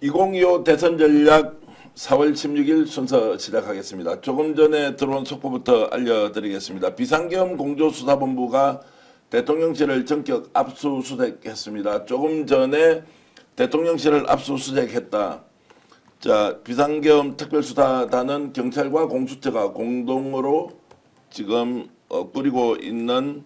2025 대선 전략 4월 16일 순서 시작하겠습니다. 조금 전에 들어온 속보부터 알려드리겠습니다. 비상계엄 공조수사본부가 대통령실을 전격 압수수색했습니다. 조금 전에 대통령실을 압수수색했다. 자, 비상계엄 특별수사단은 경찰과 공수처가 공동으로 지금 꾸리고 있는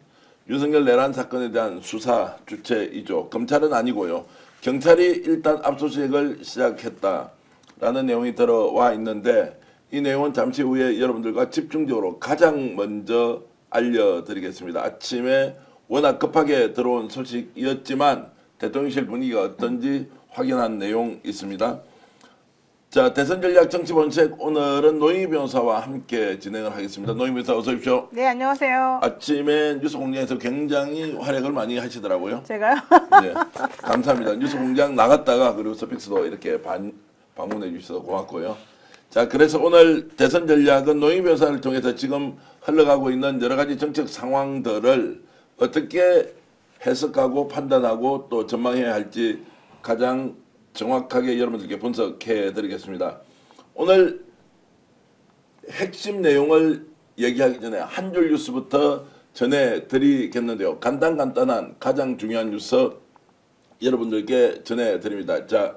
윤석열 내란 사건에 대한 수사 주체이죠. 검찰은 아니고요. 경찰이 일단 압수수색을 시작했다라는 내용이 들어와 있는데 이 내용은 잠시 후에 여러분들과 집중적으로 가장 먼저 알려드리겠습니다. 아침에 워낙 급하게 들어온 소식이었지만 대통령실 분위기가 어떤지 확인한 내용 있습니다. 자, 대선 전략 정치 본색 오늘은 노영희 변호사와 함께 진행을 하겠습니다. 노영희 변호사 어서 오십시오. 네, 안녕하세요. 아침에 뉴스공장에서 굉장히 활약을 많이 하시더라고요. 제가요? 네, 감사합니다. 뉴스공장 나갔다가 그리고 서픽스도 이렇게 방문해 주셔서 고맙고요. 자, 그래서 오늘 대선 전략은 노영희 변호사를 통해서 지금 흘러가고 있는 여러 가지 정책 상황들을 어떻게 해석하고 판단하고 또 전망해야 할지 가장 정확하게 여러분들께 분석해 드리겠습니다. 오늘 핵심 내용을 얘기하기 전에 한 줄 뉴스부터 전해 드리겠는데요. 간단한 가장 중요한 뉴스 여러분들께 전해 드립니다. 자,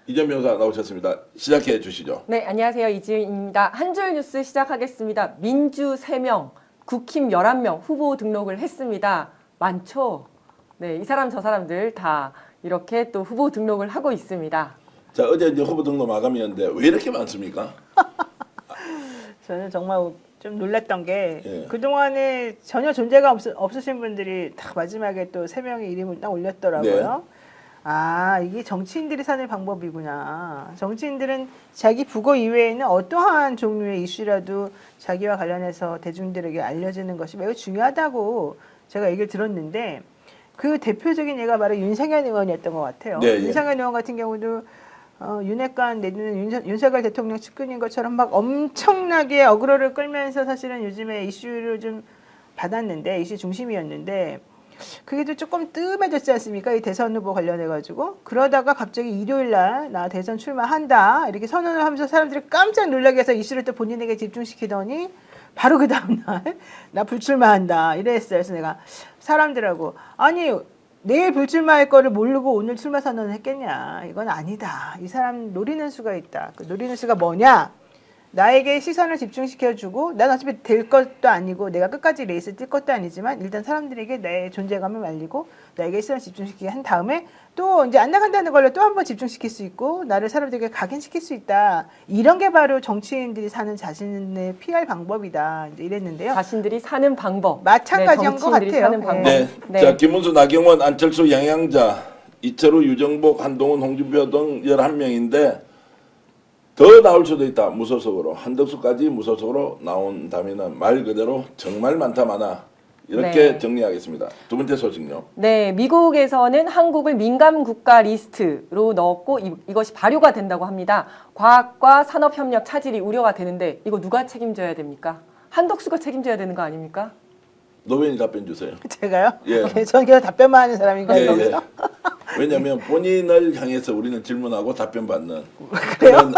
이재명 변호사 나오셨습니다. 시작해 주시죠. 네, 안녕하세요. 이지은입니다. 한 줄 뉴스 시작하겠습니다. 민주 3명, 국힘 11명 후보 등록을 했습니다. 많죠? 네, 이 사람 저 사람들 다 이렇게 또 후보 등록을 하고 있습니다. 자, 어제 이제 후보 등록 마감이었는데 왜 이렇게 많습니까? 저는 정말 좀 놀랐던 게 예. 그동안에 전혀 존재가 없으신 분들이 딱 마지막에 또 3명의 이름을 딱 올렸더라고요. 네. 아, 이게 정치인들이 사는 방법이구나. 정치인들은 자기 부고 이외에는 어떠한 종류의 이슈라도 자기와 관련해서 대중들에게 알려지는 것이 매우 중요하다고 제가 얘기를 들었는데 그 대표적인 예가 바로 윤상현 의원이었던 것 같아요. 네, 예. 윤상현 의원 같은 경우도 윤핵관 내지는 윤석열 대통령 측근인 것처럼 막 엄청나게 어그로를 끌면서 사실은 요즘에 이슈를 좀 받았는데 이슈 중심이었는데 그게 좀 조금 뜸해졌지 않습니까? 이 대선 후보 관련해가지고 그러다가 갑자기 일요일날 나 대선 출마한다 이렇게 선언을 하면서 사람들이 깜짝 놀라게 해서 이슈를 또 본인에게 집중시키더니 바로 그 다음날 나 불출마한다 이랬어요. 그래서 내가 사람들하고 아니 내일 불출마할 거를 모르고 오늘 출마 선언을 했겠냐. 이건 아니다. 이 사람 노리는 수가 있다. 그 노리는 수가 뭐냐. 나에게 시선을 집중시켜주고 난 어차피 될 것도 아니고 내가 끝까지 레이스 뛸 것도 아니지만 일단 사람들에게 내 존재감을 알리고 나에게 시선을 집중시키게 한 다음에 또 이제 안 나간다는 걸로 또 한 번 집중시킬 수 있고 나를 사람들에게 각인시킬 수 있다. 이런 게 바로 정치인들이 사는 자신의 PR 방법이다. 이제 이랬는데요. 자신들이 사는 방법. 마찬가지인 것 정치인들이 같아요. 사는 방법. 네. 네. 자, 김문수, 나경원, 안철수, 양양자, 이철우, 유정복, 한동훈, 홍준표 등 11명인데 더 나올 수도 있다. 무소속으로. 한덕수까지 무소속으로 나온다면 말 그대로 정말 많다 많아. 이렇게 네. 정리하겠습니다. 두 번째 소식요. 네, 미국에서는 한국을 민감 국가 리스트로 넣었고 이것이 발효가 된다고 합니다. 과학과 산업협력 차질이 우려가 되는데 이거 누가 책임져야 됩니까? 한덕수가 책임져야 되는 거 아닙니까? 노변이 답변 주세요. 제가요? 예. 저는 그냥 답변만 하는 사람인가요? 예, 여기서? 왜냐하면 본인을 향해서 우리는 질문하고 답변 받는 그래요? 그런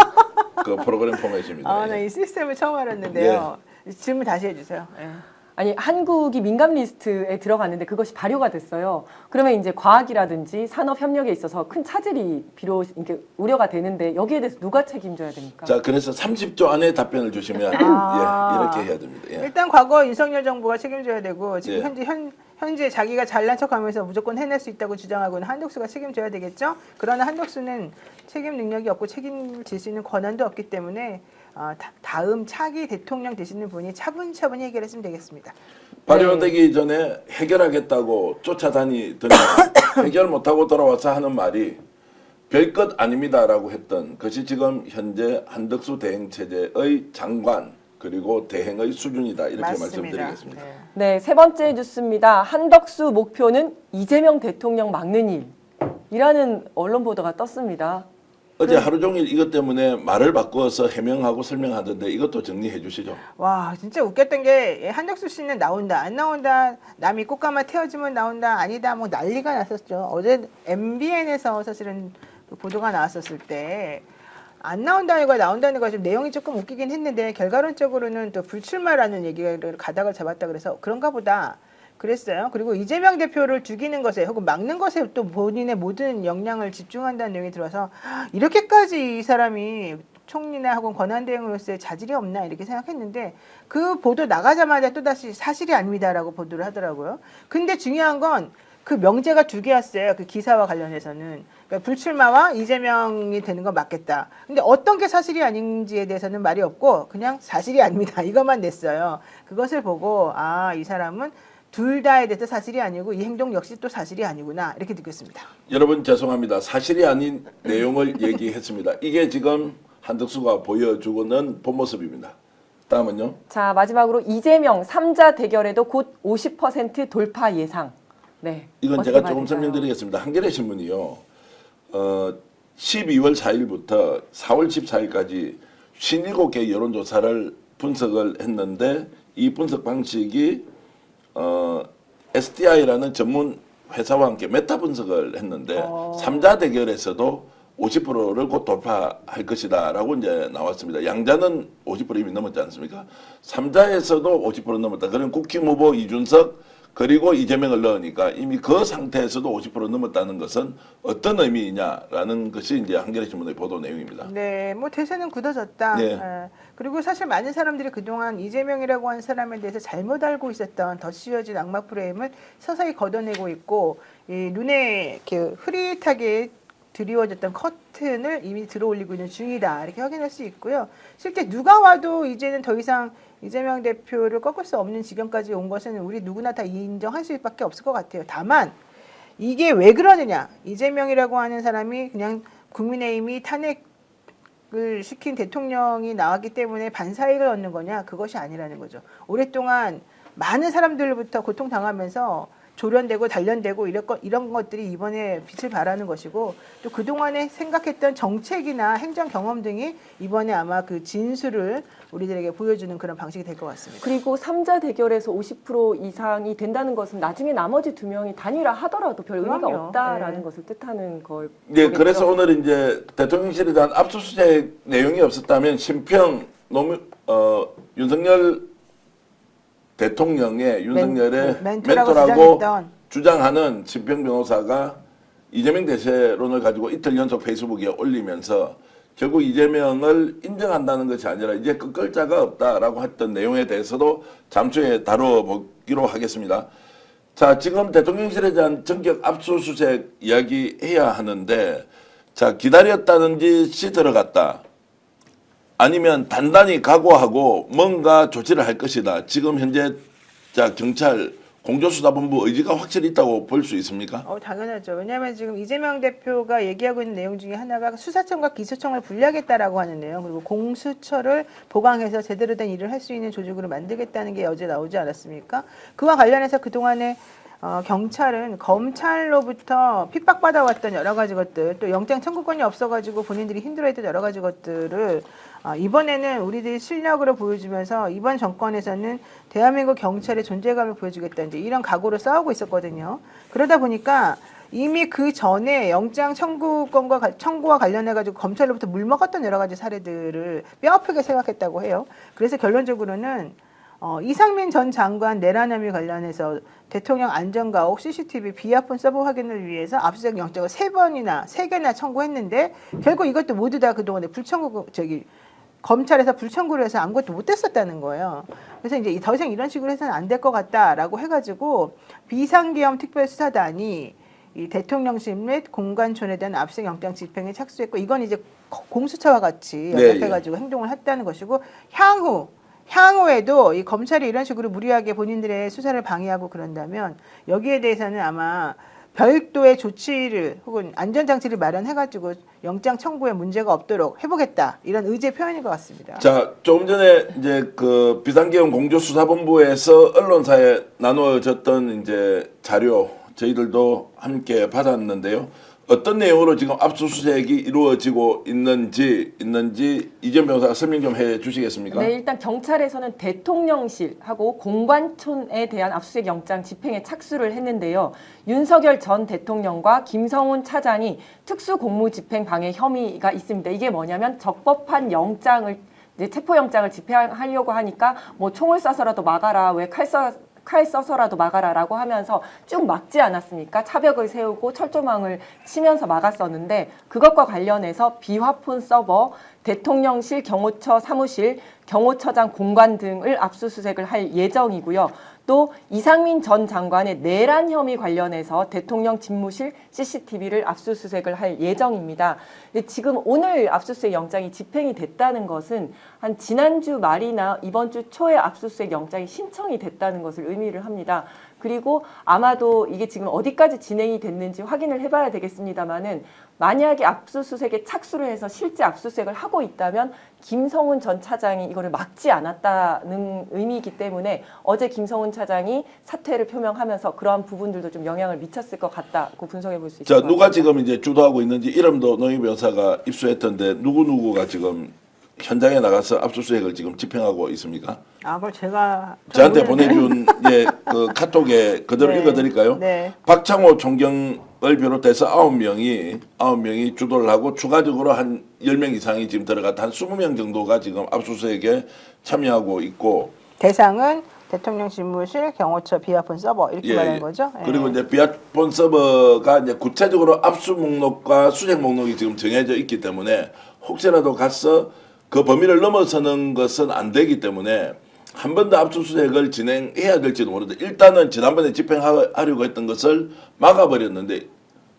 그 프로그램 포맷입니다. 아, 예. 나 이 시스템을 처음 알았는데요. 질문 다시 해주세요. 예. 아니 한국이 민감 리스트에 들어갔는데 그것이 발효가 됐어요. 그러면 이제 과학이라든지 산업 협력에 있어서 큰 차질이 이렇게 우려가 되는데 여기에 대해서 누가 책임져야 됩니까? 자, 그래서 30초 안에 답변을 주시면 예, 이렇게 해야 됩니다. 예. 일단 과거 윤석열 정부가 책임져야 되고 지금 예. 현재 자기가 잘난 척하면서 무조건 해낼 수 있다고 주장하고는 한덕수가 책임져야 되겠죠. 그러나 한덕수는 책임 능력이 없고 책임을 질 수 있는 권한도 없기 때문에 다음 차기 대통령 되시는 분이 차분차분히 해결했으면 되겠습니다. 발효되기 전에 해결하겠다고 쫓아다니더니 해결 못하고 돌아와서 하는 말이 별것 아닙니다라고 했던 것이 지금 현재 한덕수 대행체제의 장관 그리고 대행의 수준이다 이렇게 맞습니다. 말씀드리겠습니다. 네. 네, 세 번째 뉴스입니다. 한덕수 목표는 이재명 대통령 막는 일이라는 언론 보도가 떴습니다. 어제 하루 종일 이것 때문에 말을 바꾸어서 해명하고 설명하던데 이것도 정리해 주시죠. 와 진짜 웃겼던 게 한덕수 씨는 나온다 안 나온다 남이 꽃가마 태워주면 나온다 아니다 뭐 난리가 났었죠. 어제 MBN에서 사실은 그 보도가 나왔었을 때 안 나온다는 거야 나온다는 거야 좀 내용이 조금 웃기긴 했는데 결과론적으로는 또 불출마라는 얘기를 가닥을 잡았다 그래서 그런가 보다 그랬어요. 그리고 이재명 대표를 죽이는 것에 혹은 막는 것에 또 본인의 모든 역량을 집중한다는 내용이 들어서 이렇게까지 이 사람이 총리나 혹은 권한대행으로서의 자질이 없나 이렇게 생각했는데 그 보도 나가자마자 또다시 사실이 아닙니다라고 보도를 하더라고요. 근데 중요한 건 그 명제가 두 개였어요. 그 기사와 관련해서는. 그러니까 불출마와 이재명이 되는 건 맞겠다. 근데 어떤 게 사실이 아닌지에 대해서는 말이 없고 그냥 사실이 아닙니다. 이것만 냈어요. 그것을 보고 아, 이 사람은 둘 다에 대해서 사실이 아니고 이 행동 역시 또 사실이 아니구나 이렇게 느꼈습니다. 여러분 죄송합니다. 사실이 아닌 내용을 얘기했습니다. 이게 지금 한덕수가 보여주고는 본 모습입니다. 다음은요. 자, 마지막으로 이재명 3자 대결에도 곧 50% 돌파 예상. 네. 이건 어떻게 제가 봐야 조금 될까요? 설명드리겠습니다. 한겨레 신문이요. 12월 4일부터 4월 14일까지 57개 여론조사를 분석을 했는데 이 분석 방식이 SDI라는 전문 회사와 함께 메타 분석을 했는데 3자 대결에서도 50%를 곧 돌파할 것이다라고 이제 나왔습니다. 양자는 50% 이미 넘었지 않습니까? 3자에서도 50% 넘었다. 그럼 국힘 후보 이준석 그리고 이재명을 넣으니까 이미 그 상태에서도 50% 넘었다는 것은 어떤 의미이냐라는 것이 이제 한겨레신문의 보도 내용입니다. 네, 뭐 대세는 굳어졌다. 네. 예. 그리고 사실 많은 사람들이 그동안 이재명이라고 하는 사람에 대해서 잘못 알고 있었던 더 씌워진 악마 프레임을 서서히 걷어내고 있고 이 눈에 이렇게 흐릿하게 드리워졌던 커튼을 이미 들어올리고 있는 중이다. 이렇게 확인할 수 있고요. 실제 누가 와도 이제는 더 이상 이재명 대표를 꺾을 수 없는 지경까지 온 것은 우리 누구나 다 인정할 수밖에 없을 것 같아요. 다만 이게 왜 그러느냐. 이재명이라고 하는 사람이 그냥 국민의힘이 탄핵을 시킨 대통령이 나왔기 때문에 반사이익을 얻는 거냐. 그것이 아니라는 거죠. 오랫동안 많은 사람들로부터 고통당하면서 조련되고 단련되고 이런 것들이 이번에 빛을 발하는 것이고 또 그동안에 생각했던 정책이나 행정 경험 등이 이번에 아마 그 진수를 우리들에게 보여주는 그런 방식이 될 것 같습니다. 그리고 3자 대결에서 50% 이상이 된다는 것은 나중에 나머지 두 명이 단일화하더라도 별 의미가 그럼요. 없다라는 네. 것을 뜻하는 걸. 네, 보겠죠. 그래서 오늘 이제 대통령실에 대한 압수수색 내용이 없었다면 신평 윤석열 대통령의 윤석열의 멘토라고 멘토라고 주장했던. 주장하는 신평 변호사가 이재명 대세론을 가지고 이틀 연속 페이스북에 올리면서 결국 이재명을 인정한다는 것이 아니라 이제 꺾을 자가 없다라고 했던 내용에 대해서도 잠시 다뤄보기로 하겠습니다. 자, 지금 대통령실에 대한 전격 압수수색 이야기해야 하는데 자, 기다렸다는 짓이 들어갔다. 아니면 단단히 각오하고 뭔가 조치를 할 것이다. 지금 현재 자 경찰 공조수사본부 의지가 확실히 있다고 볼 수 있습니까? 당연하죠. 왜냐하면 지금 이재명 대표가 얘기하고 있는 내용 중에 하나가 수사청과 기소청을 분리하겠다라고 하는 내용 그리고 공수처를 보강해서 제대로 된 일을 할 수 있는 조직으로 만들겠다는 게 어제 나오지 않았습니까? 그와 관련해서 그동안에 경찰은 검찰로부터 핍박받아왔던 여러 가지 것들 또 영장 청구권이 없어가지고 본인들이 힘들어했던 여러 가지 것들을 이번에는 우리들이 실력으로 보여주면서 이번 정권에서는 대한민국 경찰의 존재감을 보여주겠다 이제 이런 각오로 싸우고 있었거든요. 그러다 보니까 이미 그 전에 영장 청구와 관련해가지고 검찰로부터 물먹었던 여러 가지 사례들을 뼈아프게 생각했다고 해요. 그래서 결론적으로는 이상민 전 장관 내란 혐의 관련해서 대통령 안전가옥 CCTV 비아폰 서버 확인을 위해서 압수수색 영장을 3개나 청구했는데 결국 이것도 모두 다 그동안에 검찰에서 불청구를 해서 아무것도 못했었다는 거예요. 그래서 이제 더 이상 이런 식으로 해서는 안 될 것 같다라고 해가지고 비상계엄 특별수사단이 이 대통령실 및 공관촌에 대한 압수수색 영장 집행에 착수했고 이건 이제 공수처와 같이 연합해가지고 행동을 했다는 것이고 향후에도 이 검찰이 이런 식으로 무리하게 본인들의 수사를 방해하고 그런다면 여기에 대해서는 아마 별도의 조치를 혹은 안전장치를 마련해가지고 영장 청구에 문제가 없도록 해보겠다 이런 의지의 표현인 것 같습니다. 자, 조금 전에 이제 그 비상계엄 공조수사본부에서 언론사에 나누어졌던 이제 자료 저희들도 함께 받았는데요. 어떤 내용으로 지금 압수수색이 이루어지고 있는지 이재명 변호사가 설명 좀 해주시겠습니까? 네, 일단 경찰에서는 대통령실하고 공관촌에 대한 압수수색 영장 집행에 착수를 했는데요. 윤석열 전 대통령과 김성훈 차장이 특수공무집행 방해 혐의가 있습니다. 이게 뭐냐면 적법한 영장을 이제 체포영장을 집행하려고 하니까 뭐 총을 쏴서라도 막아라, 왜 칼 써서라도 막아라라고 하면서 쭉 막지 않았습니까? 차벽을 세우고 철조망을 치면서 막았었는데 그것과 관련해서 비화폰 서버, 대통령실 경호처 사무실, 경호처장 공간 등을 압수수색을 할 예정이고요. 또 이상민 전 장관의 내란 혐의 관련해서 대통령 집무실 CCTV를 압수수색을 할 예정입니다. 근데 지금 오늘 압수수색 영장이 집행이 됐다는 것은 한 지난주 말이나 이번 주 초에 압수수색 영장이 신청이 됐다는 것을 의미를 합니다. 그리고 아마도 이게 지금 어디까지 진행이 됐는지 확인을 해봐야 되겠습니다만은 만약에 압수수색에 착수를 해서 실제 압수수색을 하고 있다면 김성훈 전 차장이 이거를 막지 않았다는 의미이기 때문에 어제 김성훈 차장이 사퇴를 표명하면서 그러한 부분들도 좀 영향을 미쳤을 것 같다고 분석해 볼 수 있을 것 같습니다. 누가 지금 이제 주도하고 있는지 이름도 노영희 변호사가 입수했던데 누구가 지금 현장에 나가서 압수수색을 지금 집행하고 있습니까? 그걸 제가 저한테 보내준 그 카톡에 그대로 네. 읽어드릴까요? 네. 박창호 총경을 비롯해서 9명이 주도를 하고 추가적으로 한 10명 이상이 지금 들어갔다 한 20명 정도가 지금 압수수색에 참여하고 있고 대상은 대통령 집무실, 경호처, 비화폰 서버 이렇게 말하는 거죠. 그리고 이제 비화폰 서버가 이제 구체적으로 압수 목록과 수색 목록이 지금 정해져 있기 때문에 혹시라도 가서 그 범위를 넘어서는 것은 안 되기 때문에 한 번 더 압수수색을 진행해야 될지도 모르는데 일단은 지난번에 집행하려고 했던 것을 막아버렸는데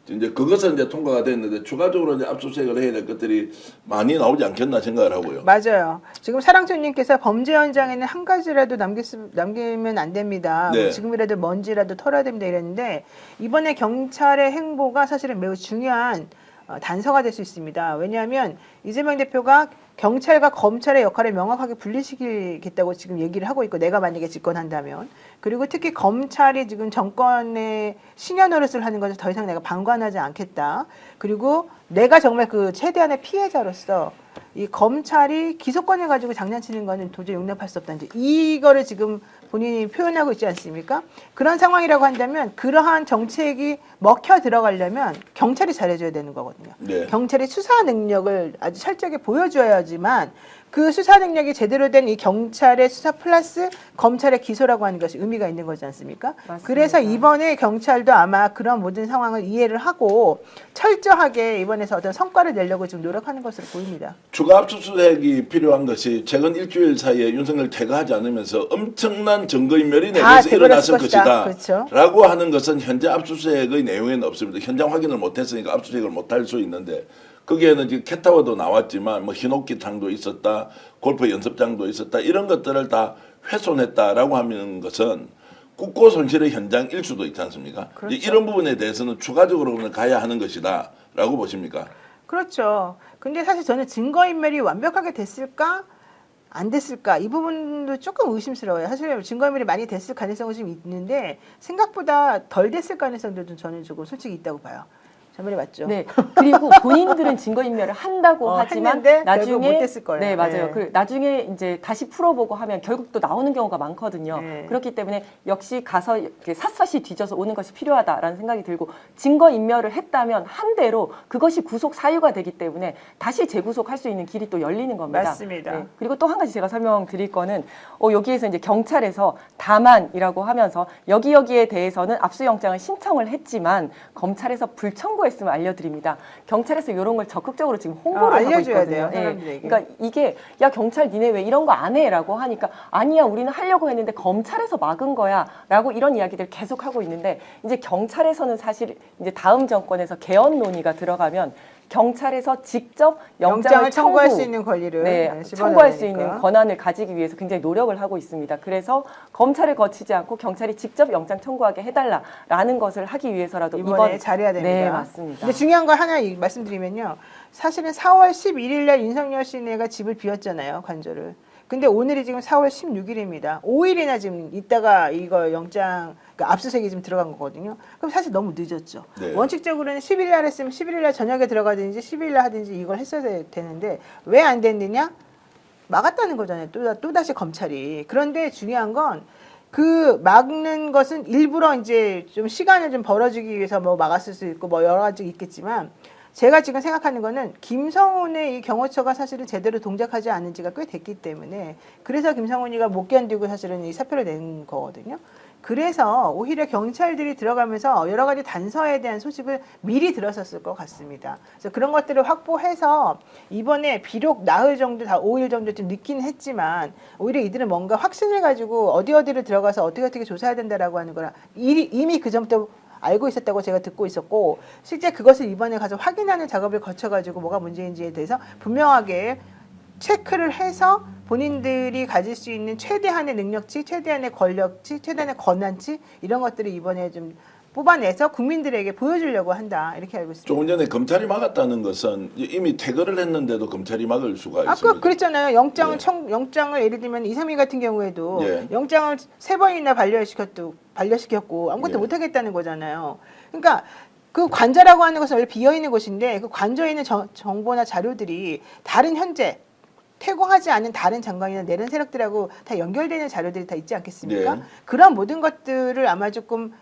이제 그것은 이제 통과가 됐는데 추가적으로 이제 압수수색을 해야 될 것들이 많이 나오지 않겠나 생각을 하고요. 맞아요. 지금 사랑촌님께서 범죄 현장에는 한 가지라도 남기면 안 됩니다. 네. 지금이라도 먼지라도 털어야 됩니다 이랬는데 이번에 경찰의 행보가 사실은 매우 중요한 단서가 될 수 있습니다. 왜냐하면 이재명 대표가 경찰과 검찰의 역할을 명확하게 분리시키겠다고 지금 얘기를 하고 있고 내가 만약에 집권한다면 그리고 특히 검찰이 지금 정권의 신여 노릇을 하는 것을 더 이상 내가 방관하지 않겠다. 그리고 내가 정말 그 최대한의 피해자로서 이 검찰이 기소권을 가지고 장난치는 거는 도저히 용납할 수 없다는 이거를 지금 본인이 표현하고 있지 않습니까? 그런 상황이라고 한다면 그러한 정책이 먹혀 들어가려면 경찰이 잘해줘야 되는 거거든요. 네. 경찰이 수사 능력을 아주 철저하게 보여줘야지만 그 수사 능력이 제대로 된 이 경찰의 수사 플러스 검찰의 기소라고 하는 것이 의미가 있는 거지 않습니까? 맞습니다. 그래서 이번에 경찰도 아마 그런 모든 상황을 이해를 하고 철저하게 이번에서 어떤 성과를 내려고 지금 노력하는 것으로 보입니다. 추가 압수수색이 필요한 것이 최근 일주일 사이에 윤석열 퇴거하지 않으면서 엄청난 증거인멸이 내에서 일어났을 것이다. 그렇죠. 라고 하는 것은 현재 압수수색의 내용에는 없습니다. 현장 확인을 못했으니까 압수수색을 못할 수 있는데 거기에는 지금 캣타워도 나왔지만 뭐 흰옥기탕도 있었다, 골프 연습장도 있었다 이런 것들을 다 훼손했다라고 하는 것은 국고 손실의 현장일 수도 있지 않습니까? 그렇죠. 이런 부분에 대해서는 추가적으로 가야 하는 것이다라고 보십니까? 그렇죠. 근데 사실 저는 증거인멸이 완벽하게 됐을까? 안 됐을까? 이 부분도 조금 의심스러워요. 사실 증거인멸이 많이 됐을 가능성은 좀 있는데 생각보다 덜 됐을 가능성도 좀 저는 조금 솔직히 있다고 봐요. 제 말이 맞죠? 네. 그리고 본인들은 증거인멸을 한다고 하지만 했는데 나중에 못 됐을 거예요. 네, 맞아요. 네. 그 나중에 이제 다시 풀어보고 하면 결국 또 나오는 경우가 많거든요. 네. 그렇기 때문에 역시 가서 이렇게 샅샅이 뒤져서 오는 것이 필요하다라는 생각이 들고 증거인멸을 했다면 한 대로 그것이 구속 사유가 되기 때문에 다시 재구속할 수 있는 길이 또 열리는 겁니다. 맞습니다. 네. 그리고 또 한 가지 제가 설명드릴 거는 여기에서 이제 경찰에서 다만이라고 하면서 여기에 대해서는 압수영장을 신청을 했지만 검찰에서 불청구했음을 알려드립니다. 경찰에서 이런 걸 적극적으로 지금 홍보를 하고 알려줘야 있거든요. 돼요, 사람들에게. 그러니까 이게 야 경찰 니네 왜 이런 거 안 해라고 하니까 아니야 우리는 하려고 했는데 검찰에서 막은 거야라고 이런 이야기들 계속 하고 있는데 이제 경찰에서는 사실 이제 다음 정권에서 개헌 논의가 들어가면 경찰에서 직접 영장을 청구할 수 있는 권리를 청구할 수 있는 권한을 가지기 위해서 굉장히 노력을 하고 있습니다. 그래서 검찰을 거치지 않고 경찰이 직접 영장 청구하게 해달라라는 것을 하기 위해서라도 이번에 잘해야 됩니다. 네, 맞습니다. 근데 중요한 거 하나 말씀드리면요. 사실은 4월 11일 날 윤석열 씨네가 집을 비웠잖아요, 관저를. 근데 오늘이 지금 4월 16일입니다. 5일이나 지금 있다가 이거 영장 그러니까 압수수색이 지금 들어간 거거든요. 그럼 사실 너무 늦었죠. 네. 원칙적으로는 10일 날 했으면 11일 날 저녁에 들어가든지 10일 날 하든지 이걸 했어야 되는데 왜 안 됐느냐? 막았다는 거잖아요. 또다시 검찰이. 그런데 중요한 건 그 막는 것은 일부러 이제 좀 시간을 좀 벌어주기 위해서 뭐 막았을 수 있고 뭐 여러 가지 있겠지만 제가 지금 생각하는 거는 김성훈의 이 경호처가 사실은 제대로 동작하지 않은 지가 꽤 됐기 때문에 그래서 김성훈이가 못 견디고 사실은 이 사표를 낸 거거든요. 그래서 오히려 경찰들이 들어가면서 여러 가지 단서에 대한 소식을 미리 들었었을 것 같습니다. 그래서 그런 것들을 확보해서 이번에 비록 나흘 정도, 다 5일 정도 좀 늦긴 했지만 오히려 이들은 뭔가 확신을 가지고 어디를 들어가서 어떻게 조사해야 된다라고 하는 거라 이미 그 전부터 알고 있었다고 제가 듣고 있었고 실제 그것을 이번에 가서 확인하는 작업을 거쳐가지고 뭐가 문제인지에 대해서 분명하게 체크를 해서 본인들이 가질 수 있는 최대한의 능력치, 최대한의 권력치, 최대한의 권한치 이런 것들을 이번에 좀 뽑아내서 국민들에게 보여주려고 한다 이렇게 알고 있습니다. 조금 전에 검찰이 막았다는 것은 이미 퇴거를 했는데도 검찰이 막을 수가 있습니다. 아까 그랬잖아요. 영장을 예. 영장을 예를 들면 이상민 같은 경우에도 예. 영장을 3번이나 반려시켰고 아무것도 예. 못하겠다는 거잖아요. 그러니까 그 관저라고 하는 것은 원래 비어 있는 곳인데 그 관저에 있는 정보나 자료들이 다른 현재 퇴고하지 않은 다른 장관이나 내란 세력들하고 다 연결되는 자료들이 다 있지 않겠습니까? 네. 그런 모든 것들을 아마 조금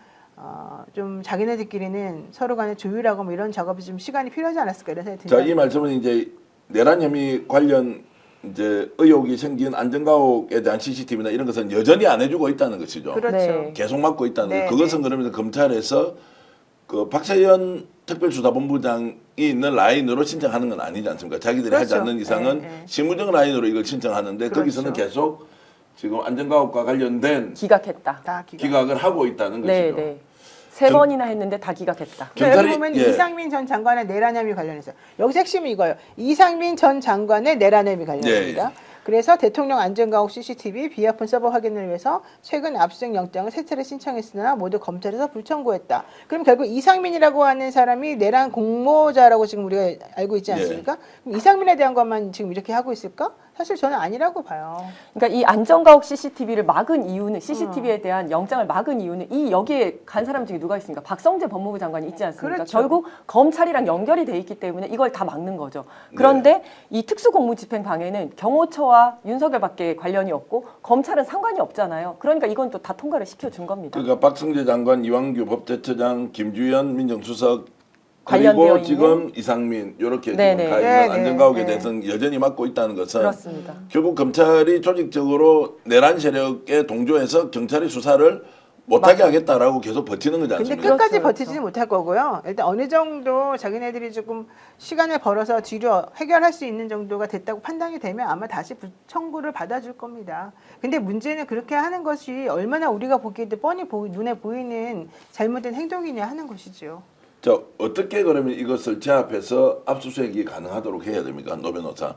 좀 자기네들끼리는 서로 간에 조율하고 뭐 이런 작업이 좀 시간이 필요하지 않았을까 이런 생각이 자, 듭니다. 이 말씀은 이제 내란 혐의 관련 이제 의혹이 생긴 안전가옥에 대한 CCTV나 이런 것은 여전히 안 해주고 있다는 것이죠. 그렇죠. 네. 계속 막고 있다는 네, 것. 그것은 그러면 검찰에서 그 박세현 특별수사본부장이 있는 라인으로 신청하는 건 아니지 않습니까? 자기들이 하지 그렇죠. 않는 이상은 네, 네. 실무적 라인으로 이걸 신청하는데 그렇죠. 거기서는 계속 지금 안전가옥과 관련된 기각했다. 다 기각을 하고 있다는 네, 것이죠. 네. 3번이나 했는데 다 기각했다. 그러니까 여기 경찰이- 보면 예. 이상민 전 장관의 내란 혐의 관련해서 여기서 핵심이 이거예요. 이상민 전 장관의 내란 혐의 관련입니다. 예. 그래서 대통령 안전가옥 CCTV 비아폰 서버 확인을 위해서 최근 압수수색 영장을 세 차례 신청했으나 모두 검찰에서 불청구했다. 그럼 결국 이상민이라고 하는 사람이 내란 공모자라고 지금 우리가 알고 있지 않습니까? 그럼 이상민에 대한 것만 지금 이렇게 하고 있을까? 사실 저는 아니라고 봐요. 그러니까 이 안전가옥 CCTV를 막은 이유는 CCTV에 대한 영장을 막은 이유는 이 여기에 간 사람 중에 누가 있습니까? 박성재 법무부 장관이 있지 않습니까? 그렇죠. 결국 검찰이랑 연결이 돼 있기 때문에 이걸 다 막는 거죠. 그런데 이 특수공무집행 방해는 경호처와 윤석열밖에 관련이 없고 검찰은 상관이 없잖아요. 그러니까 이건 또 다 통과를 시켜준 겁니다. 그러니까 박성재 장관, 이완규 법제처장, 김주현 민정수석 관련되어 그리고 있는? 지금 이상민 이렇게 네네. 지금 가 있는 네네. 안전가옥에 네. 대해서는 여전히 막고 있다는 것은 그렇습니다. 결국 검찰이 조직적으로 내란 세력에 동조해서 경찰이 수사를 못하게 하겠다라고 계속 버티는 거지 근데 않습니까? 끝까지 그렇죠, 버티지는 못할 거고요. 일단 어느 정도 자기네들이 조금 시간을 벌어서 뒤로 해결할 수 있는 정도가 됐다고 판단이 되면 아마 다시 청구를 받아줄 겁니다. 근데 문제는 그렇게 하는 것이 얼마나 우리가 보기에도 뻔히 눈에 보이는 잘못된 행동이냐 하는 것이죠. 자, 어떻게 그러면 이것을 제압해서 압수수색이 가능하도록 해야 됩니까? 노 변호사.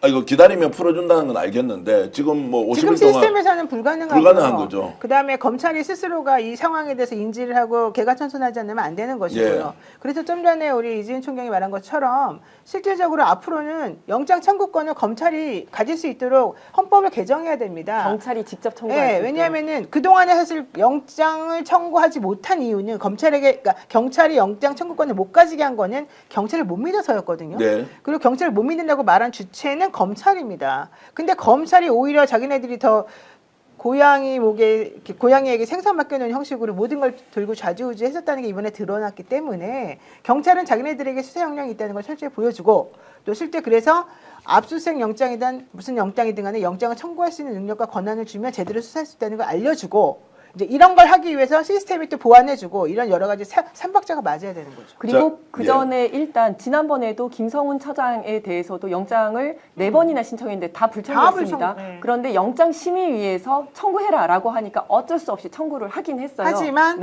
이거 기다리면 풀어준다는 건 알겠는데 지금 뭐 50일 지금 동안 시스템에서는 불가능한 거죠. 그다음에 검찰이 스스로가 이 상황에 대해서 인지를 하고 개가천선하지 않으면 안 되는 것이고요. 예. 그래서 좀 전에 우리 이지은 총경이 말한 것처럼 실질적으로 앞으로는 영장 청구권을 검찰이 가질 수 있도록 헌법을 개정해야 됩니다. 경찰이 직접 청구할 네, 수 있도록. 왜냐하면은 그동안에 사실 영장을 청구하지 못한 이유는 그러니까 경찰이 영장 청구권을 못 가지게 한 거는 경찰을 못 믿어서였거든요. 네. 그리고 경찰을 못 믿는다고 말한 주체는 검찰입니다. 근데 검찰이 오히려 자기네들이 더 고양이에게 생선 맡겨놓은 형식으로 모든 걸 들고 좌지우지 했었다는 게 이번에 드러났기 때문에 경찰은 자기네들에게 수사 역량이 있다는 걸 철저히 보여주고 또 실제 그래서 압수수색 영장이든 무슨 영장이든 간에 영장을 청구할 수 있는 능력과 권한을 주면 제대로 수사할 수 있다는 걸 알려주고 이제 이런 걸 하기 위해서 시스템이 또 보완해주고 이런 여러 가지 삼박자가 맞아야 되는 거죠. 그리고 자, 그 전에 일단 지난번에도 김성훈 처장에 대해서도 영장을 4번이나 신청했는데 다 불청구했습니다. 불청- 네. 그런데 영장심의위에서 청구해라라고 하니까 어쩔 수 없이 청구를 하긴 했어요. 하지만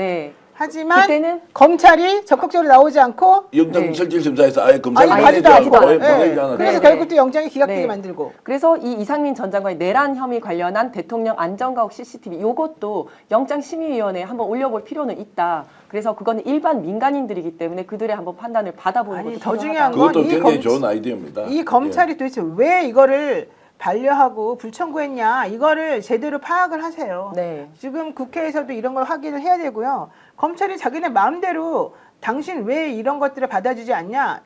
하지만 그때는 검찰이 적극적으로 나오지 않고 영장 네. 실질심사에서 아예 검찰이 아니 가지도 보내지 않고 않고. 아예 네. 보내지 않았다. 그래서 네. 결국 또 영장이 기각되게 네. 만들고 그래서 이 이상민 전 장관의 내란 혐의 관련한 대통령 안전가옥 CCTV 요것도 영장심의위원회에 한번 올려볼 필요는 있다. 그래서 그거는 일반 민간인들이기 때문에 그들의 한번 판단을 받아보는 아니, 것도 더 필요하다. 중요한 건 그것도 이 굉장히 검- 좋은 아이디어입니다. 이 검찰이 도대체 왜 이거를 반려하고 불청구했냐 이거를 제대로 파악을 하세요. 네. 지금 국회에서도 이런 걸 확인을 해야 되고요. 검찰이 자기네 마음대로 당신 왜 이런 것들을 받아주지 않냐?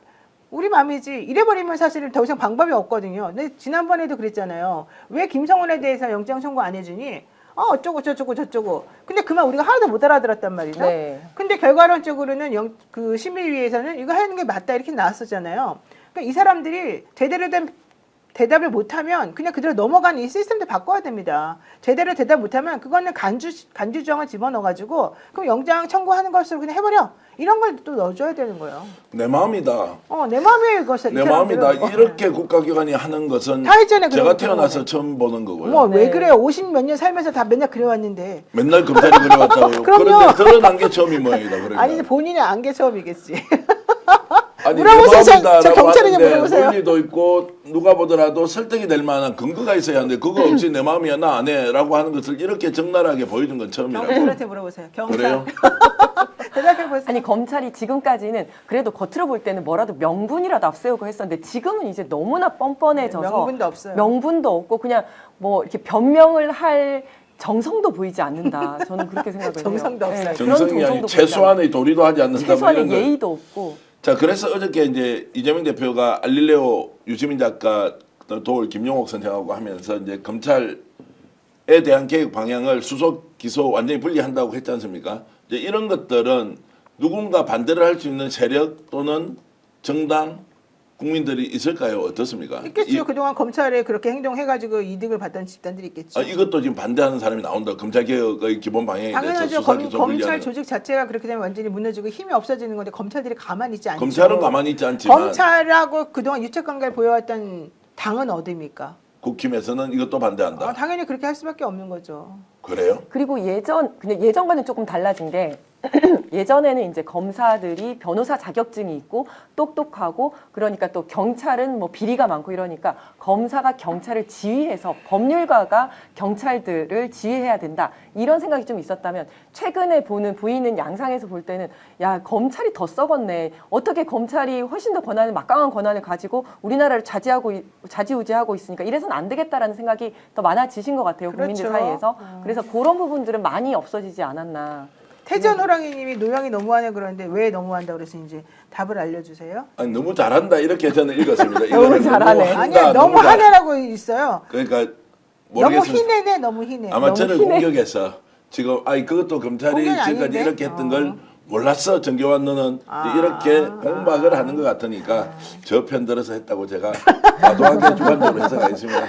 우리 맘이지. 이래버리면 사실은 더 이상 방법이 없거든요. 근데 지난번에도 그랬잖아요. 왜 김성훈에 대해서 영장 청구 안 해주니? 어쩌고 저쩌고 저쩌고. 근데 그 말 우리가 하나도 못 알아들었단 말이죠. 네. 근데 결과론적으로는 그 심의위에서는 이거 하는 게 맞다 이렇게 나왔었잖아요. 그러니까 이 사람들이 제대로 된 대답을 못하면 그냥 그대로 넘어가는 이 시스템도 바꿔야 됩니다. 제대로 대답 못하면 그거는 간주정을 집어넣어가지고 그럼 영장 청구하는 것으로 그냥 해버려. 이런 걸 또 넣어줘야 되는 거예요. 내 마음이다. 내 마음의 것을 내 마음이다. 이렇게 국가기관이 하는 것은 다 했잖아요, 제가 그런 태어나서 거는. 처음 보는 거고요. 뭐 왜 네. 그래요? 50 몇 년 살면서 다 맨날 그래왔는데. 맨날 검찰이 그래왔다고요. 그럼요. 그런데 드러난 게 처음이 모양이다. 그러니까. 아니 이제 본인의 안개 처음이겠지. 아니, 물어보세요. 내 마음이다라고 저 경찰에게 하는데 물어보세요. 논리도 있고 누가 보더라도 설득이 될 만한 근거가 있어야 하는데 그거 없이 내 마음이야 나 안 해라고 하는 것을 이렇게 적나라하게 보여준 건 처음이라고. 경찰한테 물어보세요. 경찰. 그래요? 대답해보세요. 아니 검찰이 지금까지는 그래도 겉으로 볼 때는 뭐라도 명분이라도 앞세우고 했었는데 지금은 이제 너무나 뻔뻔해져서 명분도 없어요. 명분도 없고 그냥 뭐 이렇게 변명을 할 정성도 보이지 않는다. 저는 그렇게 생각을 해요. 정성도 없어요. 그런 정성이 아니 정성도 보이지 최소한의 도리도 하지 않는다. 뭐 최소한의 이런 거. 예의도 없고. 자, 그래서 어저께 이제 이재명 대표가 알릴레오 유시민 작가 도울 김용옥 선생하고 하면서 이제 검찰에 대한 개혁 방향을 수속 기소 완전히 분리한다고 했지 않습니까? 이제 이런 것들은 누군가 반대를 할 수 있는 세력 또는 정당 국민들이 있을까요? 어떻습니까? 있겠죠. 그동안 검찰에 그렇게 행동해가지고 이득을 받던 집단들이 있겠죠. 이것도 지금 반대하는 사람이 나온다. 검찰 개혁의 기본 방향에 대해서 당연하죠. 수사 기소 검찰 분리하는. 조직 자체가 그렇게 되면 완전히 무너지고 힘이 없어지는 건데 검찰들이 가만히 있지 않죠. 검찰은 가만히 있지 않지만 검찰하고 그동안 유착관계를 보여왔던 당은 어디입니까? 국힘에서는 이것도 반대한다. 당연히 그렇게 할 수밖에 없는 거죠. 그래요? 그리고 근데 예전과는 조금 달라진 게 예전에는 이제 검사들이 변호사 자격증이 있고 똑똑하고 그러니까 또 경찰은 뭐 비리가 많고 이러니까 검사가 경찰을 지휘해서 법률가가 경찰들을 지휘해야 된다 이런 생각이 좀 있었다면 최근에 보이는 양상에서 볼 때는 야 검찰이 더 썩었네 어떻게 검찰이 훨씬 더 막강한 권한을 가지고 우리나라를 좌지우지하고 있으니까 이래서는 안 되겠다라는 생각이 더 많아지신 것 같아요 국민들 그렇죠. 사이에서 그래서 그런 부분들은 많이 없어지지 않았나. 태전 호랑이님이 노영이 너무하네 그러는데 왜 너무한다 그러시는지 답을 알려주세요. 아니 너무 잘한다 이렇게 저는 읽었습니다. 너무 이거는 잘하네. 한다, 아니야 너무 잘- 하네라고 있어요. 그러니까 너무 모르겠습니다. 희내네 너무 희내. 아마 너무 저를 희내. 공격해서 지금 그것도 검찰이 공격이 지금까지 아닌데? 이렇게 했던 걸 몰랐어 정교환 너는 이렇게 공박을 하는 것 같으니까 저 편 들어서 했다고 제가 과도하게 주관적으로 해석가 있습니다.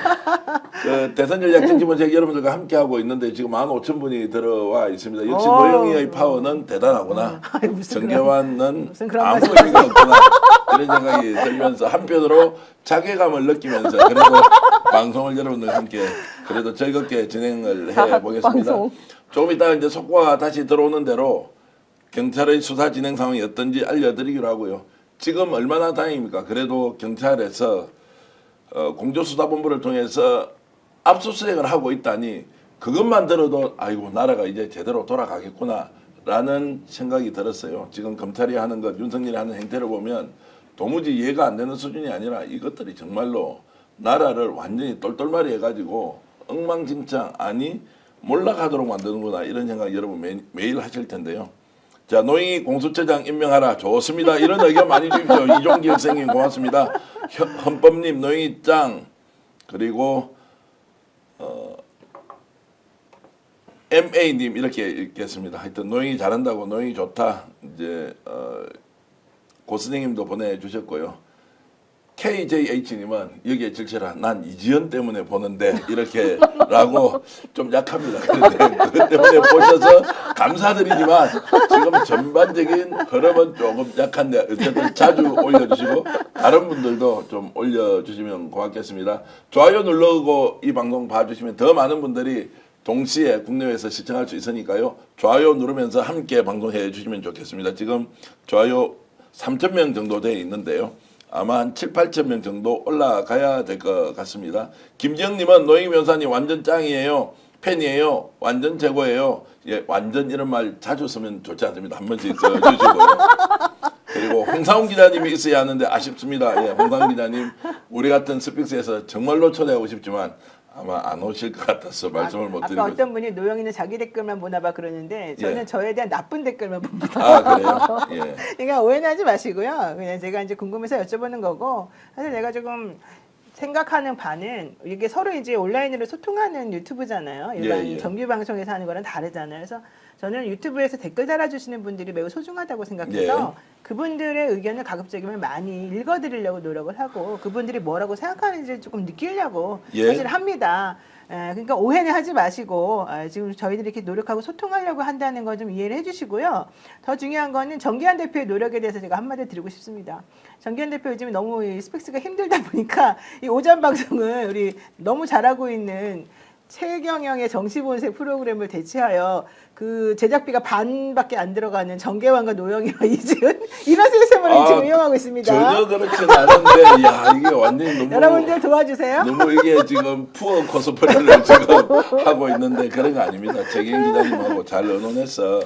그 대선 전략 정치본 책 여러분들과 함께 하고 있는데 지금 15,000분이 들어와 있습니다. 역시 노영희의 파워는 대단하구나. 아이, 무슨 정교환은 무슨 그런 아무 말씀 의미가 없구나. 이런 생각이 들면서 한편으로 자괴감을 느끼면서 그래도 방송을 여러분들과 함께 그래도 즐겁게 진행을 해보겠습니다. 방송. 조금 이따 이제 속보가 다시 들어오는 대로 경찰의 수사 진행 상황이 어떤지 알려드리기로 하고요. 지금 얼마나 다행입니까? 그래도 경찰에서 공조수사본부를 통해서 압수수색을 하고 있다니 그것만 들어도 아이고 나라가 이제 제대로 돌아가겠구나라는 생각이 들었어요. 지금 검찰이 하는 것, 윤석열이 하는 행태를 보면 도무지 이해가 안 되는 수준이 아니라 이것들이 정말로 나라를 완전히 똘똘마리 해가지고 엉망진창 몰락하도록 만드는구나 이런 생각 여러분 매일 하실 텐데요. 자, 노영희 공수처장 임명하라. 좋습니다. 이런 의견 많이 주십시오. 이종기 학생님 고맙습니다. 헌법님, 노영희 짱, 그리고 MA님 이렇게 읽겠습니다. 하여튼 노영희 잘한다고 노영희 좋다. 이제 고선생님도 보내주셨고요. KJH님은 여기에 질체라 난 이지연 때문에 보는데 이렇게라고 좀 약합니다. 그런데 그것 때문에 보셔서 감사드리지만 지금 전반적인 흐름은 조금 약한데 어쨌든 자주 올려주시고 다른 분들도 좀 올려주시면 고맙겠습니다. 좋아요 누르고 이 방송 봐주시면 더 많은 분들이 동시에 국내외에서 시청할 수 있으니까요. 좋아요 누르면서 함께 방송해 주시면 좋겠습니다. 지금 좋아요 3,000명 정도 돼 있는데요. 아마 한 7, 8천 명 정도 올라가야 될 것 같습니다. 김지영님은 노영희 변호사님 완전 짱이에요. 팬이에요. 완전 최고예요. 예, 완전 이런 말 자주 쓰면 좋지 않습니다. 한 번씩 써주시고요. 그리고 홍상훈 기자님이 있어야 하는데 아쉽습니다. 예, 홍상훈 기자님 우리 같은 스픽스에서 정말로 초대하고 싶지만 아마 안 오실 것 같아서 말씀을 못 드리고 아까 어떤 분이 노영이는 자기 댓글만 보나 봐 그러는데 저는 예. 저에 대한 나쁜 댓글만 봅니다. 아 그래요? 예. 그러니까 오해는 하지 마시고요. 그냥 제가 이제 궁금해서 여쭤보는 거고 사실 내가 조금 생각하는 바는 이게 서로 이제 온라인으로 소통하는 유튜브잖아요. 일반 예, 예. 정규 방송에서 하는 거랑 다르잖아요. 그래서 저는 유튜브에서 댓글 달아주시는 분들이 매우 소중하다고 생각해서 그분들의 의견을 가급적이면 많이 읽어드리려고 노력을 하고 그분들이 뭐라고 생각하는지 조금 느끼려고 예. 사실 합니다. 그러니까 오해는 하지 마시고 지금 저희들이 이렇게 노력하고 소통하려고 한다는 거 좀 이해를 해주시고요. 더 중요한 거는 정기환 대표의 노력에 대해서 제가 한마디 드리고 싶습니다. 정기환 대표 요즘에 너무 이 스펙스가 힘들다 보니까 이 오전 방송을 우리 너무 잘하고 있는 최경영의 정치본색 프로그램을 대체하여 그 제작비가 반밖에 안 들어가는 정계환과 노영이와 이지은 이런 시스템을 지금 이용하고 있습니다. 전혀 그렇지는 않은데 야 이게 완전히 너무 여러분들 도와주세요. 너무 이게 지금 푸어 코스프레를 지금 하고 있는데 그런 거 아닙니다. 최경 기자님하고 잘 의논해서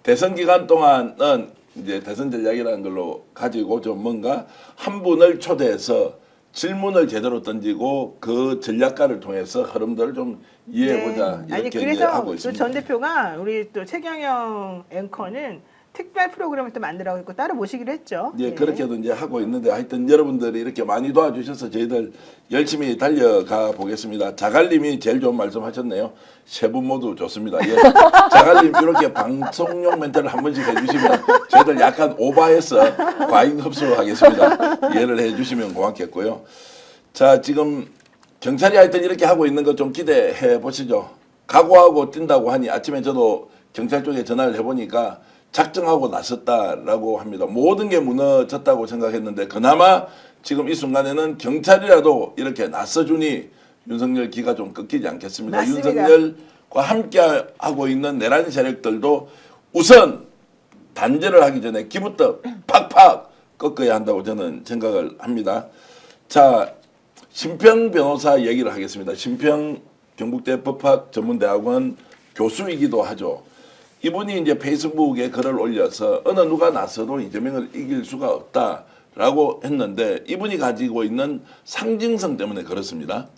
대선 기간 동안은 이제 대선 전략이라는 걸로 가지고 좀 뭔가 한 분을 초대해서 질문을 제대로 던지고 그 전략가를 통해서 흐름들을 좀 이해해보자 네. 아니 이렇게 이제 그래서 하고 또 있습니다. 전 대표가 우리 또 최경영 앵커는 특별 프로그램을 또 만들라고 했고 따로 모시기로 했죠. 예, 네. 그렇게도 이제 하고 있는데 하여튼 여러분들이 이렇게 많이 도와주셔서 저희들 열심히 달려가 보겠습니다. 자갈님이 제일 좋은 말씀 하셨네요. 세 분 모두 좋습니다. 예. 자갈님 이렇게 방송용 멘트를 한 번씩 해주시면 저희들 약간 오바해서 과잉 흡수하겠습니다. 이해를 해주시면 고맙겠고요. 자, 지금 경찰이 하여튼 이렇게 하고 있는 거 좀 기대해 보시죠. 각오하고 뛴다고 하니 아침에 저도 경찰 쪽에 전화를 해보니까 작정하고 나섰다라고 합니다. 모든 게 무너졌다고 생각했는데 그나마 지금 이 순간에는 경찰이라도 이렇게 나서주니 윤석열 기가 좀 꺾이지 않겠습니다. 맞습니다. 윤석열과 함께 하고 있는 내란 세력들도 우선 단죄를 하기 전에 기부터 팍팍 꺾어야 한다고 저는 생각을 합니다. 자, 심평 변호사 얘기를 하겠습니다. 심평 경북대 법학전문대학원 교수이기도 하죠. 이분이 이제 페이스북에 글을 올려서 어느 누가 나서도 이재명을 이길 수가 없다라고 했는데 이분이 가지고 있는 상징성 때문에 그렇습니다.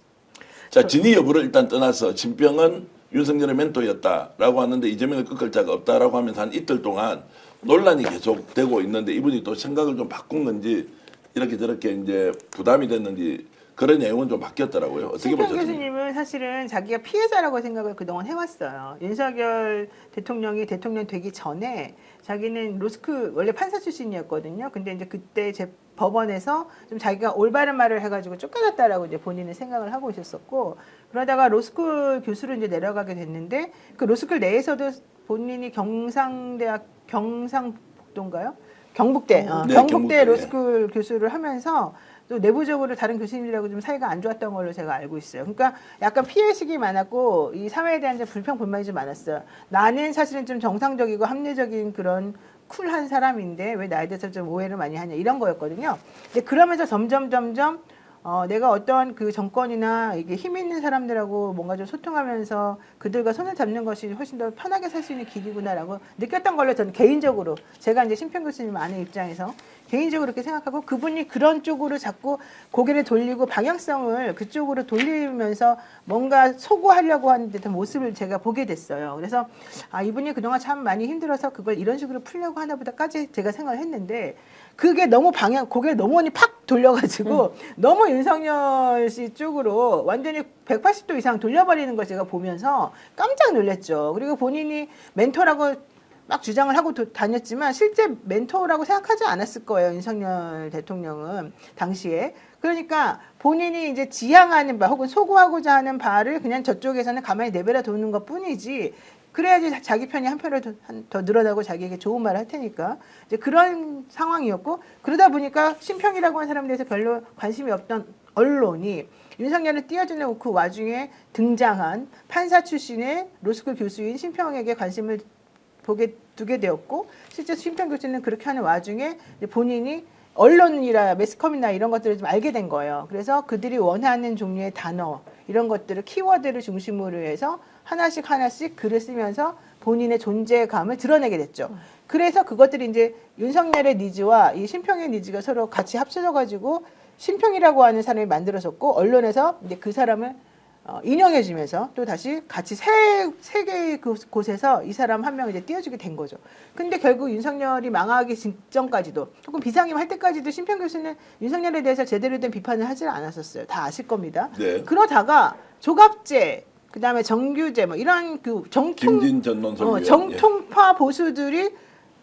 자, 진위 여부를 일단 떠나서 진평은 윤석열의 멘토였다라고 하는데 이재명을 꺾을 자가 없다라고 하면서 한 이틀 동안 논란이 계속되고 있는데 이분이 또 생각을 좀 바꾼 건지 이렇게 저렇게 이제 부담이 됐는지 그런 내용은 좀 바뀌었더라고요. 어떻게 심평 보셨습니까? 교수님은 사실은 자기가 피해자라고 생각을 그동안 해왔어요. 윤석열 대통령이 대통령 되기 전에 자기는 로스쿨 원래 판사 출신이었거든요. 근데 이제 그때 제 법원에서 좀 자기가 올바른 말을 해가지고 쫓겨났다라고 이제 본인은 생각을 하고 있었었고 그러다가 로스쿨 교수로 이제 내려가게 됐는데 그 로스쿨 내에서도 본인이 경상북도인가요? 경북대, 네, 경북대 경북대. 로스쿨 교수를 하면서 또 내부적으로 다른 교수님들하고 좀 사이가 안 좋았던 걸로 제가 알고 있어요. 그러니까 약간 피해의식이 많았고 이 사회에 대한 좀 불평 불만이 좀 많았어요. 나는 사실은 좀 정상적이고 합리적인 그런 쿨한 사람인데 왜 나에 대해서 좀 오해를 많이 하냐 이런 거였거든요. 근데 그러면서 점점 내가 어떤 그 정권이나 이게 힘 있는 사람들하고 뭔가 좀 소통하면서 그들과 손을 잡는 것이 훨씬 더 편하게 살 수 있는 길이구나라고 느꼈던 걸로 저는 개인적으로 제가 이제 심평 교수님 아는 입장에서 개인적으로 그렇게 생각하고 그분이 그런 쪽으로 자꾸 고개를 돌리고 방향성을 그쪽으로 돌리면서 뭔가 소구하려고 하는 듯한 모습을 제가 보게 됐어요. 그래서 이분이 그동안 참 많이 힘들어서 그걸 이런 식으로 풀려고 하나 보다까지 제가 생각을 했는데 그게 너무 고개를 너무 많이 팍 돌려가지고 너무 윤석열 씨 쪽으로 완전히 180도 이상 돌려버리는 걸 제가 보면서 깜짝 놀랐죠. 그리고 본인이 멘토라고 막 주장을 하고 다녔지만 실제 멘토라고 생각하지 않았을 거예요. 윤석열 대통령은 당시에. 그러니까 본인이 이제 지향하는 바 혹은 소구하고자 하는 바를 그냥 저쪽에서는 가만히 내버려 두는 것 뿐이지 그래야지 자기 편이 한 표를 더 늘어나고 자기에게 좋은 말을 할 테니까 이제 그런 상황이었고 그러다 보니까 심평이라고 하는 사람에 대해서 별로 관심이 없던 언론이 윤석열을 띄워주는 그 와중에 등장한 판사 출신의 로스쿨 교수인 심평에게 관심을 두게 되었고 실제 심평 교수는 그렇게 하는 와중에 본인이 언론이나 매스컴이나 이런 것들을 좀 알게 된 거예요. 그래서 그들이 원하는 종류의 단어 이런 것들을 키워드를 중심으로 해서 하나씩 글을 쓰면서 본인의 존재감을 드러내게 됐죠. 그래서 그것들이 이제 윤석열의 니즈와 이 심평의 니즈가 서로 같이 합쳐져 가지고 심평이라고 하는 사람이 만들어졌고 언론에서 이제 그 사람을 인용해주면서 또 다시 같이 세 개의 곳에서 이 사람 한 명을 이제 띄워주게 된 거죠. 근데 결국 윤석열이 망하기 직전까지도 조금 비상임 할 때까지도 심평 교수는 윤석열에 대해서 제대로 된 비판을 하지 않았었어요. 다 아실 겁니다. 네. 그러다가 조갑제, 그다음에 정규제 뭐 이런 그 김진 전논설위원 정통파 보수들이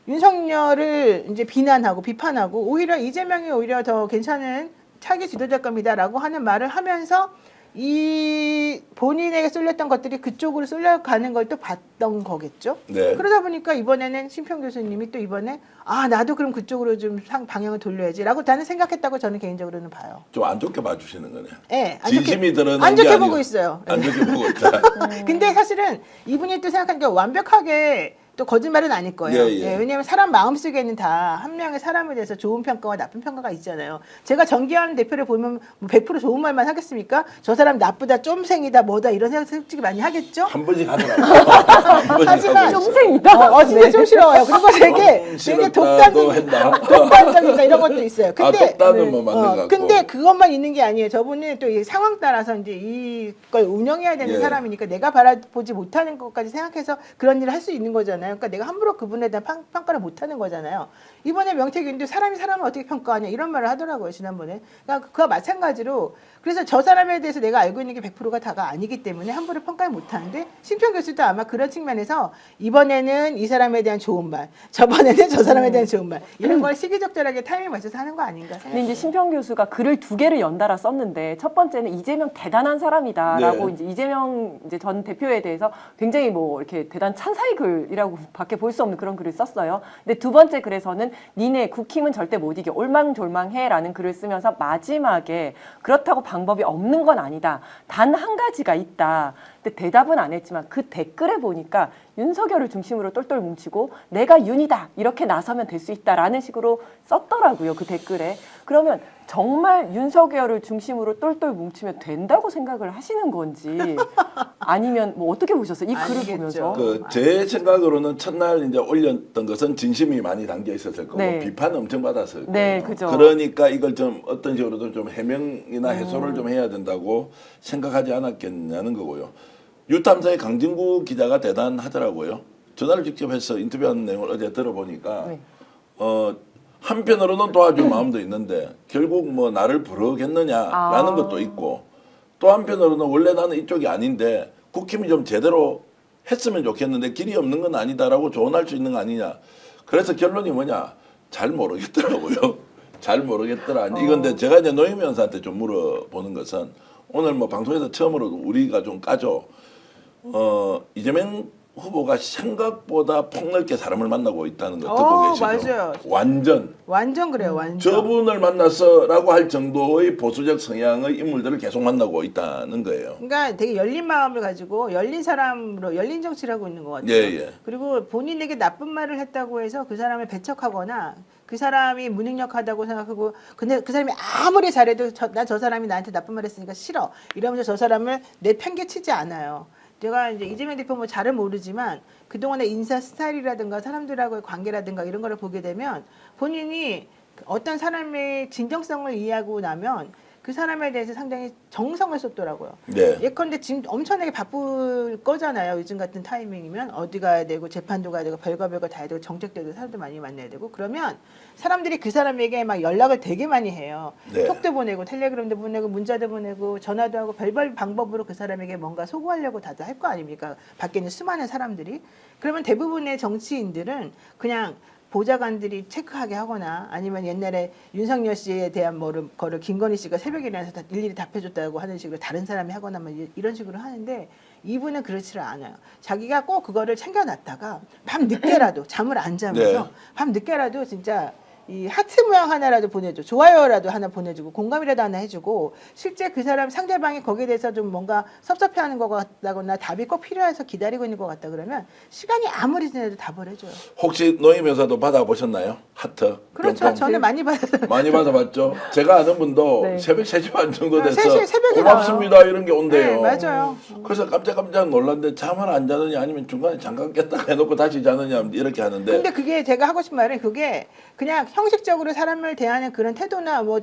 윤석열을 이제 비난하고 비판하고 오히려 이재명이 오히려 더 괜찮은 차기 지도자일 겁니다라고 하는 말을 하면서 이 본인에게 쏠렸던 것들이 그쪽으로 쏠려가는 걸 또 봤던 거겠죠. 네. 그러다 보니까 이번에는 심평 교수님이 또 이번에 나도 그럼 그쪽으로 좀 방향을 돌려야지라고 나는 생각했다고 저는 개인적으로는 봐요. 좀 안 좋게 봐주시는 거네요. 네, 진심이 드러난 안 게 좋게 아니고 보고 있어요. 안 좋게 보고 있다. 근데 사실은 이분이 또 생각하는 게 완벽하게 또 거짓말은 아닐 거예요. 예, 예. 왜냐하면 사람 마음속에는 다 한 명의 사람에 대해서 좋은 평가와 나쁜 평가가 있잖아요. 제가 정기환 대표를 보면 뭐 100% 좋은 말만 하겠습니까? 저 사람 나쁘다, 쫌생이다, 뭐다 이런 생각 솔직히 많이 하겠죠? 한 번씩 하더라고요. 한 번씩 하지만 하고 있어요. 쫌생이다. 진짜 좀 싫어요. 그리고 되게 싫었다도 했나? 독단적이다 이런 것도 있어요. 근데 독단은 뭐 맞는 것 같고. 근데 그것만 있는 게 아니에요. 저분은 또 이 상황 따라서 이제 이걸 운영해야 되는 예. 사람이니까 내가 바라보지 못하는 것까지 생각해서 그런 일을 할 수 있는 거잖아요. 그러니까 내가 함부로 그분에 대한 평가를 못하는 거잖아요. 이번에 명태균도 사람이 사람을 어떻게 평가하냐 이런 말을 하더라고요. 지난번에. 그러니까 그와 마찬가지로 그래서 저 사람에 대해서 내가 알고 있는 게 100%가 다가 아니기 때문에 함부로 평가를 못하는데 심평 교수도 아마 그런 측면에서 이번에는 이 사람에 대한 좋은 말, 저번에는 저 사람에 대한 좋은 말 이런 걸 시기적절하게 타이밍 맞춰서 하는 거 아닌가 근데 생각해요. 이제 심평 교수가 글을 2개를 연달아 썼는데 첫 번째는 이재명 대단한 사람이다라고 네. 이제 이재명 이제 전 대표에 대해서 굉장히 뭐 이렇게 대단 찬사의 글이라고 밖에 볼 수 없는 그런 글을 썼어요. 근데 두 번째 글에서는 니네 국힘은 절대 못 이겨 올망졸망해라는 글을 쓰면서 마지막에 그렇다고 방법이 없는 건 아니다. 단 한 가지가 있다. 근데 대답은 안 했지만 그 댓글에 보니까 윤석열을 중심으로 똘똘 뭉치고 내가 윤이다 이렇게 나서면 될 수 있다라는 식으로 썼더라고요. 그 댓글에. 그러면 정말 윤석열을 중심으로 똘똘 뭉치면 된다고 생각을 하시는 건지 아니면 뭐 어떻게 보셨어요? 이 글을 아니겠죠. 보면서. 제 생각으로는 첫날 이제 올렸던 것은 진심이 많이 담겨 있었을 거고 네. 비판은 엄청 받았을 거예요. 네, 그죠. 그러니까 이걸 좀 어떤 식으로든 좀 해명이나 해소를 좀 해야 된다고 생각하지 않았겠냐는 거고요. 유탐사의 강진구 기자가 대단하더라고요. 전화를 직접 해서 인터뷰한 내용을 어제 들어보니까 네. 한편으로는 도와줄 마음도 있는데 결국 뭐 나를 부르겠느냐라는 것도 있고 또 한편으로는 원래 나는 이쪽이 아닌데 국힘이 좀 제대로 했으면 좋겠는데 길이 없는 건 아니다라고 조언할 수 있는 거 아니냐. 그래서 결론이 뭐냐. 잘 모르겠더라고요. 잘 모르겠더라. 이건데 제가 이제 노영민 변호사한테 좀 물어보는 것은 오늘 뭐 방송에서 처음으로 우리가 좀 까죠. 이재명 후보가 생각보다 폭넓게 사람을 만나고 있다는 거 듣고 계시죠? 맞아요. 완전 그래요. 완전. 저분을 만나서라고 할 정도의 보수적 성향의 인물들을 계속 만나고 있다는 거예요. 그러니까 되게 열린 마음을 가지고 열린 사람으로 열린 정치를 하고 있는 것 같아요. 예. 그리고 본인에게 나쁜 말을 했다고 해서 그 사람을 배척하거나 그 사람이 무능력하다고 생각하고 근데 그 사람이 아무리 잘해도 나 저 사람이 나한테 나쁜 말 했으니까 싫어 이러면서 저 사람을 내팽개치지 않아요. 제가 이제 이재명 대표 뭐 잘은 모르지만 그동안의 인사 스타일이라든가 사람들하고의 관계라든가 이런 거를 보게 되면 본인이 어떤 사람의 진정성을 이해하고 나면 그 사람에 대해서 상당히 정성을 쏟더라고요. 네. 예컨대 지금 엄청나게 바쁠 거잖아요. 요즘 같은 타이밍이면 어디 가야 되고 재판도 가야 되고 별거 다 해야 되고 정책대도 사람도 많이 만나야 되고 그러면 사람들이 그 사람에게 막 연락을 되게 많이 해요. 네. 톡도 보내고 텔레그램도 보내고 문자도 보내고 전화도 하고 별별 방법으로 그 사람에게 뭔가 소구하려고 다들 할 거 아닙니까? 밖에 있는 수많은 사람들이. 그러면 대부분의 정치인들은 그냥 보좌관들이 체크하게 하거나 아니면 옛날에 윤석열 씨에 대한 거를 김건희 씨가 새벽에 일어나서 일일이 답해줬다고 하는 식으로 다른 사람이 하거나 뭐 이런 식으로 하는데 이분은 그렇지를 않아요. 자기가 꼭 그거를 챙겨놨다가 밤 늦게라도 잠을 안 자면서 네. 밤 늦게라도 진짜 이 하트 모양 하나라도 보내줘. 좋아요라도 하나 보내주고 공감이라도 하나 해주고 실제 그 사람 상대방이 거기에 대해서 좀 뭔가 섭섭해하는 것 같다거나 답이 꼭 필요해서 기다리고 있는 것 같다 그러면 시간이 아무리 지나도 답을 해줘요. 혹시 노임 여사도 받아보셨나요? 하트. 그렇죠. 뿅뿅. 저는 많이 받았어요. 많이 받아봤죠. 제가 아는 분도 네. 새벽 3시 반 정도 돼서 새벽에 고맙습니다 이런 게 온대요. 네, 맞아요. 그래서 깜짝 놀랐는데 잠을 안 자느냐 아니면 중간에 잠깐 깼다가 해놓고 다시 자느냐 이렇게 하는데 근데 그게 제가 하고 싶은 말은 그게 그냥 형식적으로 사람을 대하는 그런 태도나 뭐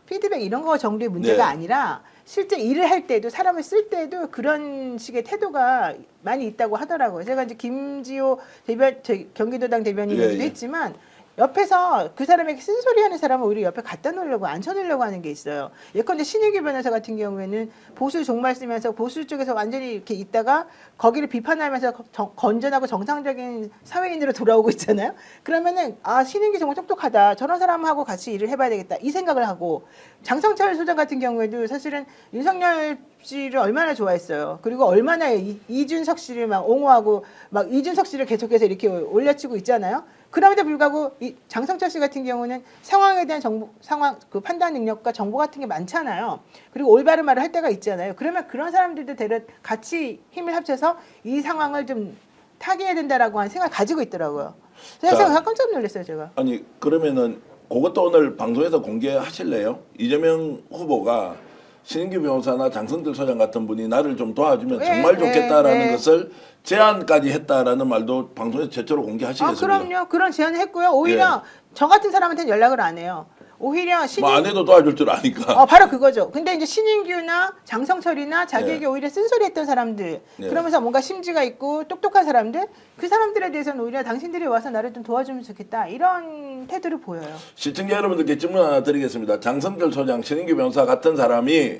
피드백 이런 거 정도의 문제가 네. 아니라 실제 일을 할 때도 사람을 쓸 때도 그런 식의 태도가 많이 있다고 하더라고요. 제가 이제 김지호 대변 경기도당 대변인이기도 예, 예. 했지만 옆에서 그 사람에게 쓴소리하는 사람을 오히려 옆에 갖다 놓으려고 앉혀놓으려고 하는 게 있어요. 예컨대 신익규 변호사 같은 경우에는 보수 종말 쓰면서 보수 쪽에서 완전히 이렇게 있다가 거기를 비판하면서 건전하고 정상적인 사회인으로 돌아오고 있잖아요. 그러면은 아 신익규 정말 똑똑하다. 저런 사람하고 같이 일을 해봐야 되겠다. 이 생각을 하고 장성철 소장 같은 경우에도 사실은 윤석열 씨를 얼마나 좋아했어요. 그리고 얼마나 이준석 씨를 막 옹호하고 막 이준석 씨를 계속해서 이렇게 올려치고 있잖아요. 그럼에도 불구하고 이 장성철 씨 같은 경우는 상황에 대한 상황 그 판단 능력과 정보 같은 게 많잖아요. 그리고 올바른 말을 할 때가 있잖아요. 그러면 그런 사람들도 같이 힘을 합쳐서 이 상황을 좀 타개해야 된다라고 하는 생각을 가지고 있더라고요. 제가 깜짝 놀랐어요, 제가. 아니 그러면은 그것도 오늘 방송에서 공개하실래요? 이재명 후보가 신인규 변호사나 장성철 소장 같은 분이 나를 좀 도와주면 네, 정말 좋겠다라는 네. 것을 제안까지 했다라는 말도 방송에서 최초로 공개하시겠습니까? 그럼요. 그런 제안을 했고요. 오히려 저 같은 사람한테는 연락을 안 해요. 오히려 뭐 안 해도 도와줄 줄 아니까. 바로 그거죠. 근데 이제 신인규나 장성철이나 자기에게 네. 오히려 쓴소리했던 사람들, 네. 그러면서 뭔가 심지가 있고 똑똑한 사람들, 그 사람들에 대해서는 오히려 당신들이 와서 나를 좀 도와주면 좋겠다 이런 태도를 보여요. 시청자 여러분들께 질문 하나 드리겠습니다. 장성철 소장, 신인규 변호사 같은 사람이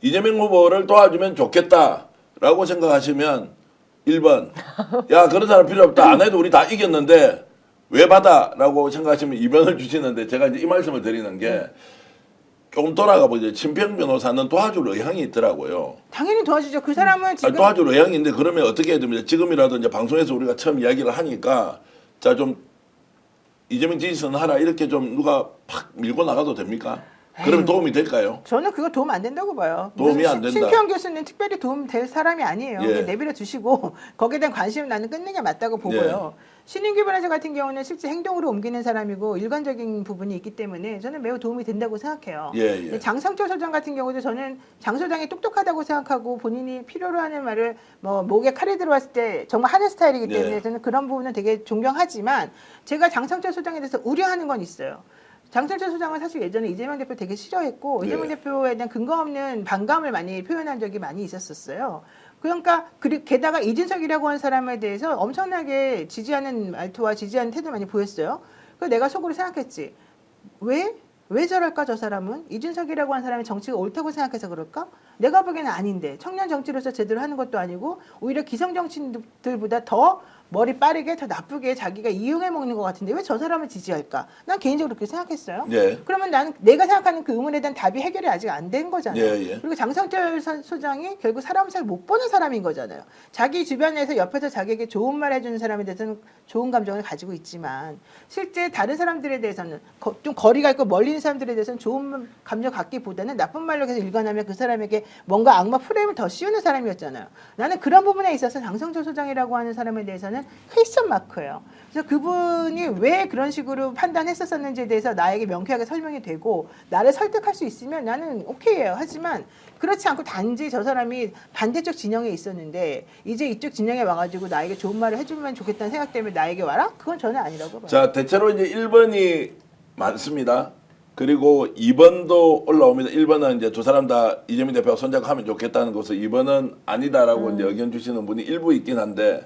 이재명 후보를 도와주면 좋겠다라고 생각하시면 1번 야 그런 사람 필요 없다. 안 해도 우리 다 이겼는데 왜 받아? 라고 생각하시면 2번을 주시는데 제가 이제 이 말씀을 드리는 게 조금 돌아가 보죠. 친평 변호사는 도와줄 의향이 있더라고요. 당연히 도와주죠. 그 사람은 지금 도와줄 의향이 있는데 그러면 어떻게 해야 됩니까? 지금이라도 이제 방송에서 우리가 처음 이야기를 하니까 자 좀 이재명 지지선 하라 이렇게 좀 누가 팍 밀고 나가도 됩니까? 그러면 도움이 될까요? 저는 그거 도움 안 된다고 봐요. 도움이 무슨 안 된다. 신평 교수는 특별히 도움 될 사람이 아니에요. 예. 그냥 내버려 두시고 거기에 대한 관심을 나는 끊는 게 맞다고 보고요. 신인규 변호사 같은 경우는 실제 행동으로 옮기는 사람이고 일관적인 부분이 있기 때문에 저는 매우 도움이 된다고 생각해요. 예. 장성철 소장 같은 경우도 저는 장 소장이 똑똑하다고 생각하고 본인이 필요로 하는 말을 뭐 목에 칼이 들어왔을 때 정말 하는 스타일이기 때문에 예. 저는 그런 부분은 되게 존경하지만 제가 장성철 소장에 대해서 우려하는 건 있어요. 장성철 소장은 사실 예전에 이재명 대표 되게 싫어했고 이재명 대표에 대한 근거 없는 반감을 많이 표현한 적이 많이 있었어요. 그러니까 게다가 이준석이라고 하는 사람에 대해서 엄청나게 지지하는 말투와 지지하는 태도 많이 보였어요. 그래서 내가 속으로 생각했지. 왜 저럴까 저 사람은? 이준석이라고 하는 사람이 정치가 옳다고 생각해서 그럴까? 내가 보기에는 아닌데 청년 정치로서 제대로 하는 것도 아니고 오히려 기성 정치인들보다 더 머리 빠르게 더 나쁘게 자기가 이용해 먹는 것 같은데 왜 저 사람을 지지할까? 난 개인적으로 그렇게 생각했어요. 예. 그러면 나는 내가 생각하는 그 의문에 대한 답이 해결이 아직 안 된 거잖아요. 예. 그리고 장성철 소장이 결국 사람을 잘 못 보는 사람인 거잖아요. 자기 주변에서 옆에서 자기에게 좋은 말 해주는 사람에 대해서는 좋은 감정을 가지고 있지만 실제 다른 사람들에 대해서는 좀 거리가 있고 멀리 있는 사람들에 대해서는 좋은 감정 갖기보다는 나쁜 말로 계속 일관하면 그 사람에게 뭔가 악마 프레임을 더 씌우는 사람이었잖아요. 나는 그런 부분에 있어서 장성철 소장이라고 하는 사람에 대해서는 퀘스천 마크예요. 그래서 그분이 왜 그런 식으로 판단했었는지에 대해서 나에게 명쾌하게 설명이 되고 나를 설득할 수 있으면 나는 오케이예요. 하지만 그렇지 않고 단지 저 사람이 반대쪽 진영에 있었는데 이제 이쪽 진영에 와가지고 나에게 좋은 말을 해주면 좋겠다는 생각 때문에 나에게 와라? 그건 저는 아니라고 봐요. 자 대체로 이제 1번이 많습니다. 그리고 2번도 올라옵니다. 1번은 이제 두 사람 다 이재명 대표가 손잡고 하면 좋겠다는 것을 2번은 아니다라고 이제 의견 주시는 분이 일부 있긴 한데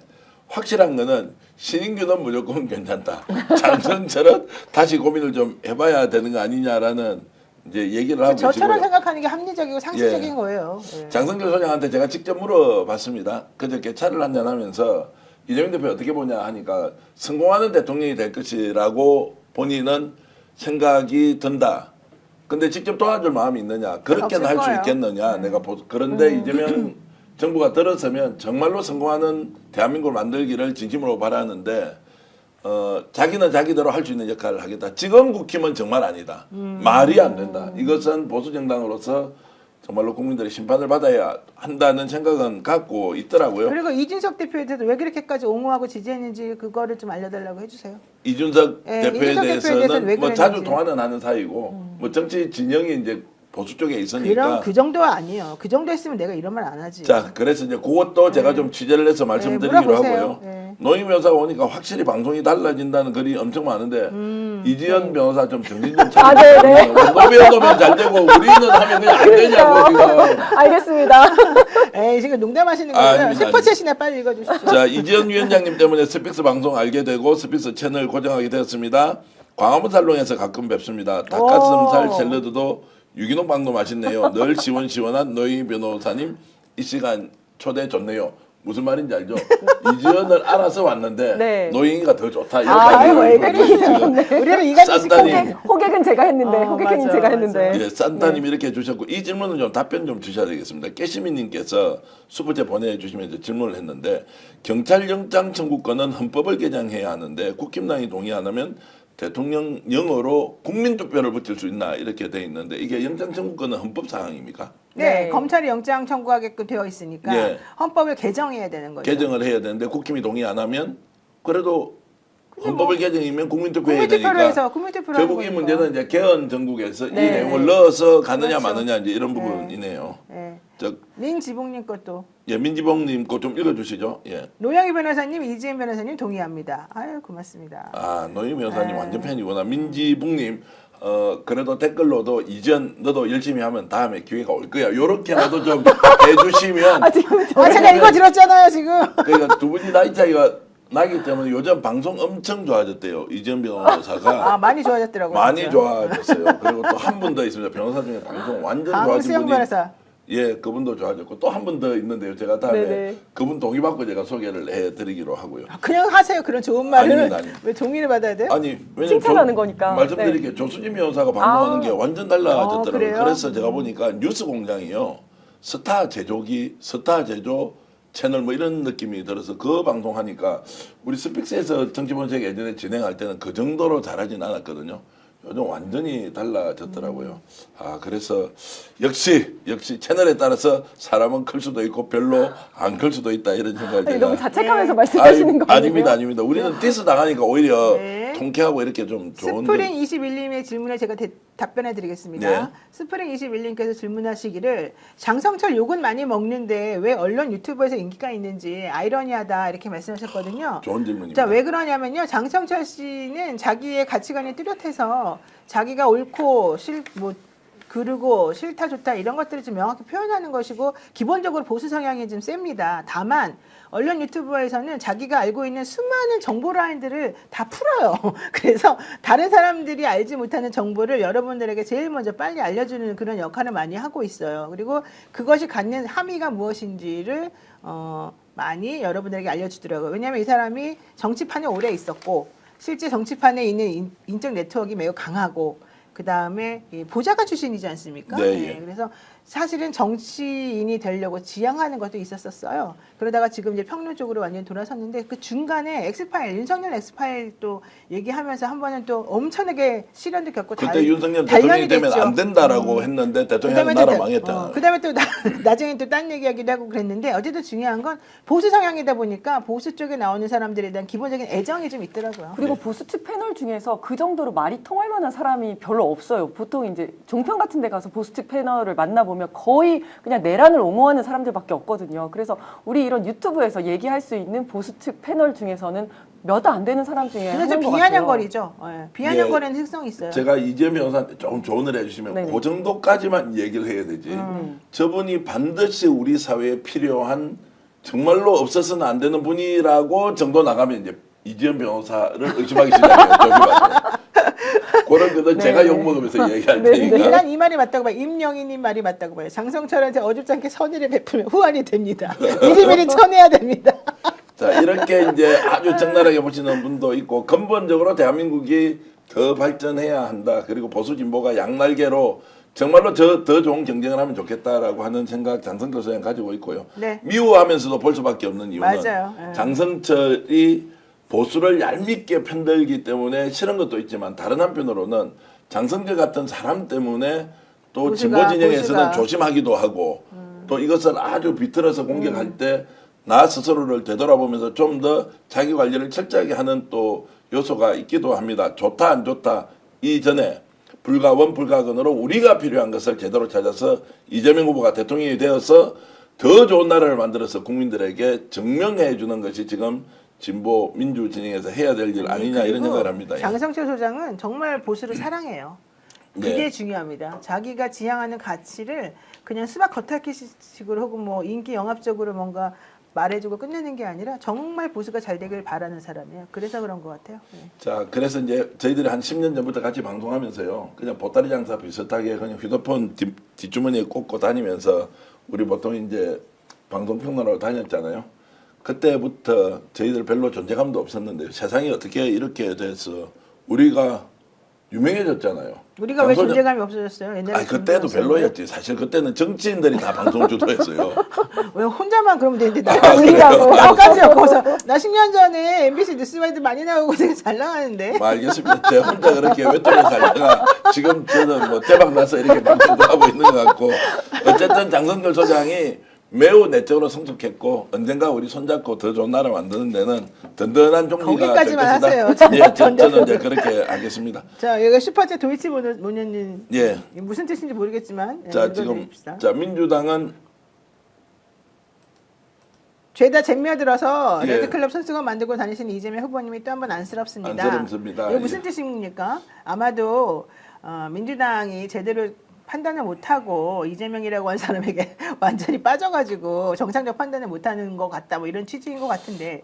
확실한 거는 신인규는 무조건 괜찮다. 장성철은 다시 고민을 좀 해봐야 되는 거 아니냐라는 이제 얘기를 하고 저처럼 계시고요. 생각하는 게 합리적이고 상식적인 거예요. 예. 장성철 소장한테 제가 직접 물어봤습니다. 그저께 차를 한잔하면서 이재명 대표 어떻게 보냐 하니까 성공하는 대통령이 될 것이라고 본인은 생각이 든다. 근데 직접 도와줄 마음이 있느냐? 그렇게는 할 수 거예요. 있겠느냐? 내가 그런데 이재명 정부가 들어서면 정말로 성공하는 대한민국을 만들기를 진심으로 바라는데 자기는 자기대로 할 수 있는 역할을 하겠다. 지금 국힘은 정말 아니다. 말이 안 된다. 이것은 보수 정당으로서 정말로 국민들의 심판을 받아야 한다는 생각은 갖고 있더라고요. 그리고 이준석 대표에 대해서 왜 그렇게까지 옹호하고 지지했는지 그거를 좀 알려달라고 해주세요. 이준석 예, 대표에 이준석 대표에 대해서는 대해서는 왜 뭐 그랬는지. 자주 통화는 하는 사이고 뭐 정치 진영이 이제 보수 쪽에 있으니까. 그럼 그 정도 아니에요. 그 정도 했으면 내가 이런 말 안 하지. 자, 그래서 이제 그것도 제가 좀 취재를 해서 말씀드리기로 물어보세요. 하고요. 네. 노인 변호사가 오니까 확실히 방송이 달라진다는 글이 엄청 많은데 이지연 변호사 좀 정신 좀 차리고 네. 노면 잘 되고 우리는 하면 그냥 안 되냐고 지금. 알겠습니다. 에이, 지금 농담하시는 아, 거고요. 아닙니다, 슈퍼챗이나 빨리 읽어주시죠. 자, 이지연 위원장님 때문에 스픽스 방송 알게 되고 스픽스 채널 고정하게 되었습니다. 광화문 살롱에서 가끔 뵙습니다. 닭가슴살 오. 샐러드도 유기농 빵도 맛있네요. 늘 시원시원한 노인 변호사님 이 시간 초대 좋네요. 무슨 말인지 알죠? 이지연을 알아서 왔는데 네. 노인이가 더 좋다. 이런 아유, 말이에요. 왜 그러시죠? 우리는 이간질 산다님. 시키는 호객은 제가 했는데, 호객은 맞아, 제가 맞아. 했는데. 예, 산타님 이렇게 해주셨고 이 질문은 좀 답변 좀 주셔야 되겠습니다. 깨시미님께서 슈퍼챗 보내주시면 이제 질문을 했는데 경찰 영장 청구권은 헌법을 개정해야 하는데 국힘당이 동의 안 하면 대통령령으로 국민투표를 붙일 수 있나 이렇게 돼 있는데 이게 영장 청구권은 헌법 사항입니까? 네, 네. 검찰이 영장 청구하게끔 되어 있으니까 네. 헌법을 개정해야 되는 거죠. 개정을 해야 되는데 국힘이 동의 안 하면 그래도 헌법을 개정이면 국민투표 해야 국민투표로 되니까 해서 국민투표로 결국 하는 이 거니까. 문제는 이제 개헌 전국에서 이 네. 내용을 넣어서 가느냐 그렇죠. 마느냐 이제 이런 부분이네요. 네. 저 민지봉님 것도 예, 민지봉님 거 좀 읽어주시죠. 예. 노영희 변호사님, 이지은 변호사님 동의합니다. 아유 고맙습니다. 아 노인 변호사님 네. 완전 팬이구나. 민지봉님 그래도 댓글로도 이전 너도 열심히 하면 다음에 기회가 올 거야. 요렇게라도 좀 해주시면. 제가 이거 들었잖아요 지금. 그러니까 두 분이 나이 차이가 나기 때문에 요즘 방송 엄청 좋아졌대요. 이전 변호사가. 아 많이 좋아졌더라고요. 많이 진짜. 좋아졌어요. 그리고 또 한 분 더 있습니다. 변호사 중에 방송 완전 좋아진 강수영 분이. 변호사. 예, 그분도 좋아졌고 또 한 분 더 있는데요. 제가 다음에 네네. 그분 동의받고 제가 소개를 해드리기로 하고요. 그냥 하세요. 그런 좋은 말을 아닙니다. 왜 동의를 받아야 돼요? 아니 왜냐면 칭찬하는 거니까. 말씀드릴게요. 조수진 변호사가 방송하는 게 완전 달라졌더라고요. 그래요? 그래서 제가 보니까 뉴스 공장이요. 스타 제조기, 스타 제조 채널 뭐 이런 느낌이 들어서 그 방송하니까 우리 스픽스에서 정치본색 예전에 진행할 때는 그 정도로 잘하진 않았거든요. 요즘 완전히 달라졌더라고요. 아 그래서 역시 채널에 따라서 사람은 클 수도 있고 별로 안 클 수도 있다 이런 생각을 아니, 제가. 너무 자책하면서 말씀하시는 거 아니에요? 아닙니다. 우리는 디스 당하니까 오히려 네. 통쾌하고 이렇게 좀 좋은데. 스프링 21님의 질문에 제가 답변해 드리겠습니다. 네. 스프링 21님께서 질문하시기를 장성철 욕은 많이 먹는데 왜 언론 유튜브에서 인기가 있는지 아이러니하다 이렇게 말씀하셨거든요. 좋은 질문입니다. 자, 왜 그러냐면요. 장성철 씨는 자기의 가치관이 뚜렷해서 자기가 옳고 그르고 싫다 좋다 이런 것들을 좀 명확히 표현하는 것이고 기본적으로 보수 성향이 좀 셉니다. 다만 언론 유튜브에서는 자기가 알고 있는 수많은 정보 라인들을 다 풀어요. 그래서 다른 사람들이 알지 못하는 정보를 여러분들에게 제일 먼저 빨리 알려주는 그런 역할을 많이 하고 있어요. 그리고 그것이 갖는 함의가 무엇인지를 많이 여러분들에게 알려주더라고요. 왜냐하면 이 사람이 정치판에 오래 있었고 실제 정치판에 있는 인적 네트워크가 매우 강하고 그 다음에 보좌관 출신이지 않습니까? 네, 예. 그래서 사실은 정치인이 되려고 지향하는 것도 있었어요. 그러다가 지금 이제 평론 쪽으로 완전히 돌아섰는데 그 중간에 엑스파일, 윤석열 엑스파일 또 얘기하면서 한 번은 또 엄청나게 시련도 겪고 그때 윤석열 대통령이 되면 안 된다라고 했는데 대통령이 나라 망했다. 그다음에 또 나중에 또 딴 얘기하기도 하고 그랬는데 어쨌든 중요한 건 보수 성향이다 보니까 보수 쪽에 나오는 사람들에 대한 기본적인 애정이 좀 있더라고요. 그리고 보수 측 패널 중에서 그 정도로 말이 통할 만한 사람이 별로 없어요. 보통 이제 종편 같은 데 가서 보수 측 패널을 만나보면 거의 그냥 내란을 옹호하는 사람들밖에 없거든요. 그래서 우리 이런 유튜브에서 얘기할 수 있는 보수 측 패널 중에서는 몇 안 되는 사람 중에 한 그래서 명인 것 같아요. 비아냥거리죠. 비아냥거리는 특성이 있어요. 제가 이재명 변호사한테 조금 조언을 해주시면 네네. 그 정도까지만 얘기를 해야 되지. 저분이 반드시 우리 사회에 필요한 정말로 없어서는 안 되는 분이라고 정도 나가면 이제 이재명 변호사를 의심하기 시작해요. 저기 그런 거는 제가 욕먹으면서 얘기할 테니까. 난 이 말이 맞다고 봐요. 임영희님 말이 맞다고 봐요. 장성철한테 어줍지 않게 선의를 베풀면 후환이 됩니다. 미리미리 쳐내야 됩니다. 자 이렇게 이제 아주 적나라하게 보시는 분도 있고 근본적으로 대한민국이 더 발전해야 한다. 그리고 보수 진보가 양날개로 정말로 더 좋은 경쟁을 하면 좋겠다라고 하는 생각 장성철 소장 가지고 있고요. 네. 미워하면서도 볼 수밖에 없는 이유는 맞아요. 장성철이 보수를 얄밉게 편들기 때문에 싫은 것도 있지만 다른 한편으로는 장성철 같은 사람 때문에 또 진보 진영에서는 조심하기도 하고 또 이것을 아주 비틀어서 공격할 때 나 스스로를 되돌아보면서 좀 더 자기 관리를 철저하게 하는 또 요소가 있기도 합니다. 좋다 안 좋다 이전에 불가원 불가근으로 우리가 필요한 것을 제대로 찾아서 이재명 후보가 대통령이 되어서 더 좋은 나라를 만들어서 국민들에게 증명해 주는 것이 지금 진보 민주 진영에서 해야 될 일 아니냐 이런 생각을 합니다. 예. 장성철 소장은 정말 보수를 사랑해요. 그게 네. 중요합니다. 자기가 지향하는 가치를 그냥 수박 겉핥기식으로 혹은 뭐 인기 영합적으로 뭔가 말해주고 끝내는 게 아니라 정말 보수가 잘 되길 바라는 사람이에요. 그래서 그런 것 같아요. 네. 자, 그래서 이제 저희들이 한 10년 전부터 같이 방송하면서요. 그냥 보따리 장사 비슷하게 그냥 휴대폰 뒷주머니에 꽂고 다니면서 우리 보통 이제 방송평론하러 다녔잖아요. 그때부터 저희들 별로 존재감도 없었는데 세상이 어떻게 이렇게 돼서 우리가 유명해졌잖아요. 우리가 왜 존재감이 없어졌어요? 옛날에 아니, 그때도 별로였지. 사실 그때는 정치인들이 다 방송 주도했어요. 왜 혼자만 그러면 되는데 아, 나까지 엮어서 나 10년 전에 MBC 뉴스와이드 많이 나오고 되게 잘 나가는데 뭐 알겠습니다. 제가 혼자 그렇게 외톨이 살다가 지금 저는 뭐 대박 나서 이렇게 방송도 하고 있는 것 같고 어쨌든 장성철 소장이 매우 내적으로 성숙했고 언젠가 우리 손잡고 더 좋은 나라 만드는 데는 든든한 종지가 거기까지만 될 것이다. 하세요. 예, 저는 이제 그렇게 하겠습니다. 자 여기 슈퍼챗 도이치 모녀님 예. 무슨 뜻인지 모르겠지만 자 지금 읽어드립시다. 자 민주당은 죄다 잼며들어서 예. 레드클럽 선수가 만들고 다니시는 이재명 후보님이 또 한 번 안쓰럽습니다. 안쓰럽습니다. 이게 무슨 예. 뜻입니까? 아마도 민주당이 제대로 판단을 못하고 이재명이라고 한 사람에게 완전히 빠져가지고 정상적 판단을 못하는 것 같다. 뭐 이런 취지인 것 같은데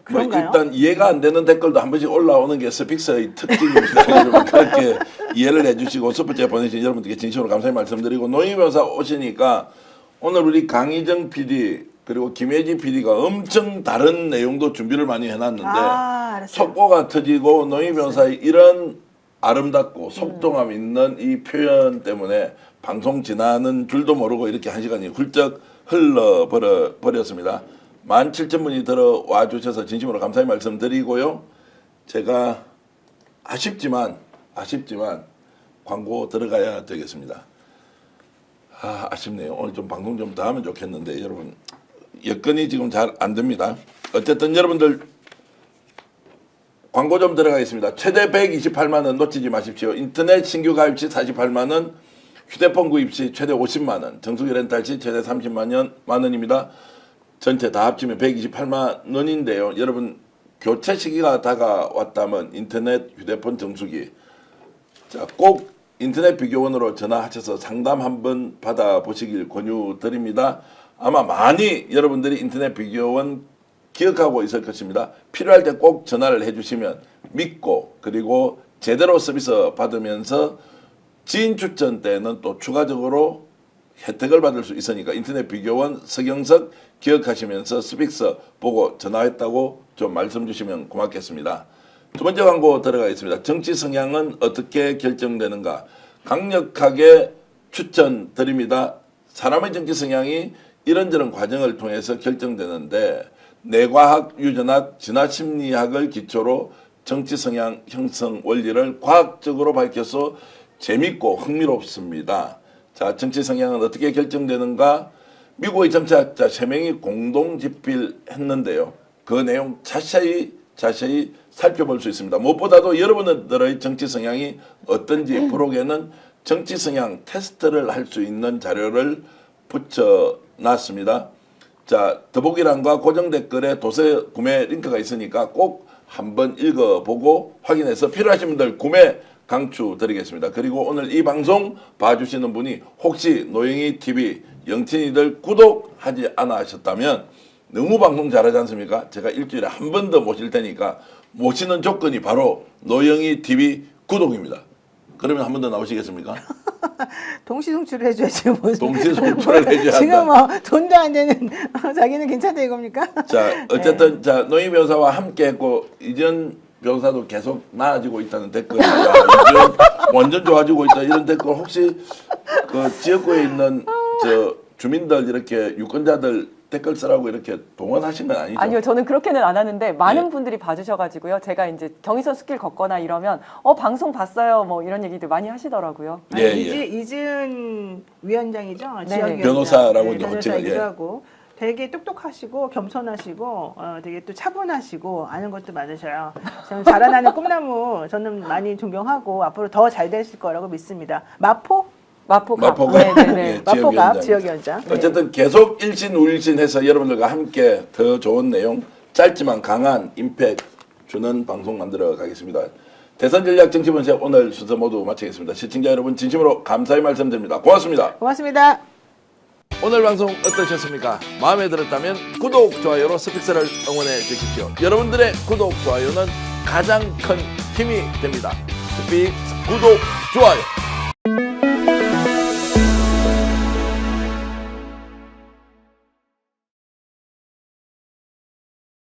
뭐 그런가요? 일단 이해가 안 되는 댓글도 한 번씩 올라오는 게 스픽서의 특징입니다. 여러분 그렇게 이해를 해주시고 슈퍼챗 보내주신 여러분들께 진심으로 감사의 말씀드리고 노영희 변호사 오시니까 오늘 우리 강희정 PD 그리고 김혜지 PD가 엄청 다른 내용도 준비를 많이 해놨는데 알았어요. 속보가 터지고 노영희 변호사의 이런 아름답고 속동함 있는 이 표현 때문에 방송 지나는 줄도 모르고 이렇게 한 시간이 훌쩍 흘러버렸습니다. 17,000분이 들어와 주셔서 진심으로 감사의 말씀드리고요. 제가 아쉽지만 광고 들어가야 되겠습니다. 아쉽네요. 오늘 좀 방송 좀 더 하면 좋겠는데 여러분 여건이 지금 잘 안 됩니다. 어쨌든 여러분들 광고 좀 들어가겠습니다. 최대 128만 원 놓치지 마십시오. 인터넷 신규 가입 시 48만 원, 휴대폰 구입 시 최대 50만 원, 정수기 렌탈 시 최대 30만 원입니다. 전체 다 합치면 128만 원인데요. 여러분 교체 시기가 다가왔다면 인터넷, 휴대폰, 정수기 자, 꼭 인터넷 비교원으로 전화하셔서 상담 한번 받아보시길 권유드립니다. 아마 많이 여러분들이 인터넷 비교원 기억하고 있을 것입니다. 필요할 때 꼭 전화를 해주시면 믿고 그리고 제대로 서비스 받으면서 지인 추천 때는 또 추가적으로 혜택을 받을 수 있으니까 인터넷 비교원 서경석 기억하시면서 스픽서 보고 전화했다고 좀 말씀 주시면 고맙겠습니다. 두 번째 광고 들어가겠습니다. 정치 성향은 어떻게 결정되는가? 강력하게 추천드립니다. 사람의 정치 성향이 이런저런 과정을 통해서 결정되는데 뇌과학, 유전학, 진화심리학을 기초로 정치 성향 형성 원리를 과학적으로 밝혀서 재밌고 흥미롭습니다. 자, 정치 성향은 어떻게 결정되는가? 미국의 정치학자 3명이 공동 집필했는데요. 그 내용 자세히 살펴볼 수 있습니다. 무엇보다도 여러분들의 정치 성향이 어떤지 프로그램에는 정치 성향 테스트를 할 수 있는 자료를 붙여놨습니다. 자, 더보기란과 고정 댓글에 도서 구매 링크가 있으니까 꼭 한번 읽어보고 확인해서 필요하신 분들 구매 강추드리겠습니다. 그리고 오늘 이 방송 봐주시는 분이 혹시 노영희 TV 영친이들 구독하지 않아 하셨다면 너무 방송 잘하지 않습니까? 제가 일주일에 한 번 더 모실 테니까 모시는 조건이 바로 노영희 TV 구독입니다. 그러면 한 번 더 나오시겠습니까? 동시 송출을 해줘야지. 동시 송출을 해줘야 한다. 지금 뭐 돈도 안 되는 자기는 괜찮다 이겁니까? 자, 어쨌든 자 노희 변호사와 함께했고 이전 변호사도 계속 나아지고 있다는 댓글이 완전 좋아지고 있다 이런 댓글 혹시 그 지역구에 있는 저 주민들 이렇게 유권자들 댓글 쓰라고 이렇게 동원하신 건 아니죠? 아니요, 저는 그렇게는 안 하는데 많은 예. 분들이 봐주셔가지고요. 제가 이제 경의선 숲길 걷거나 이러면 방송 봤어요, 뭐 이런 얘기들 많이 하시더라고요. 예, 이지은 위원장이죠. 네. 지역 위원장. 변호사라고 이제 변호사이기도 호칭을, 예. 하고 되게 똑똑하시고 겸손하시고 되게 또 차분하시고 아는 것도 많으셔요. 저는 자라나는 꿈나무 저는 많이 존경하고 앞으로 더 잘 되실 거라고 믿습니다. 마포갑. 네네네. 예, 마포갑 지역위원장. 지역위원장. 네. 어쨌든 계속 일신 우일신해서 여러분들과 함께 더 좋은 내용, 짧지만 강한 임팩트 주는 방송 만들어 가겠습니다. 대선 전략 정치 분석 오늘 순서 모두 마치겠습니다. 시청자 여러분 진심으로 감사의 말씀드립니다. 고맙습니다. 고맙습니다. 오늘 방송 어떠셨습니까? 마음에 들었다면 구독, 좋아요로 스픽스를 응원해 주십시오. 여러분들의 구독, 좋아요는 가장 큰 힘이 됩니다. 스픽스 구독, 좋아요.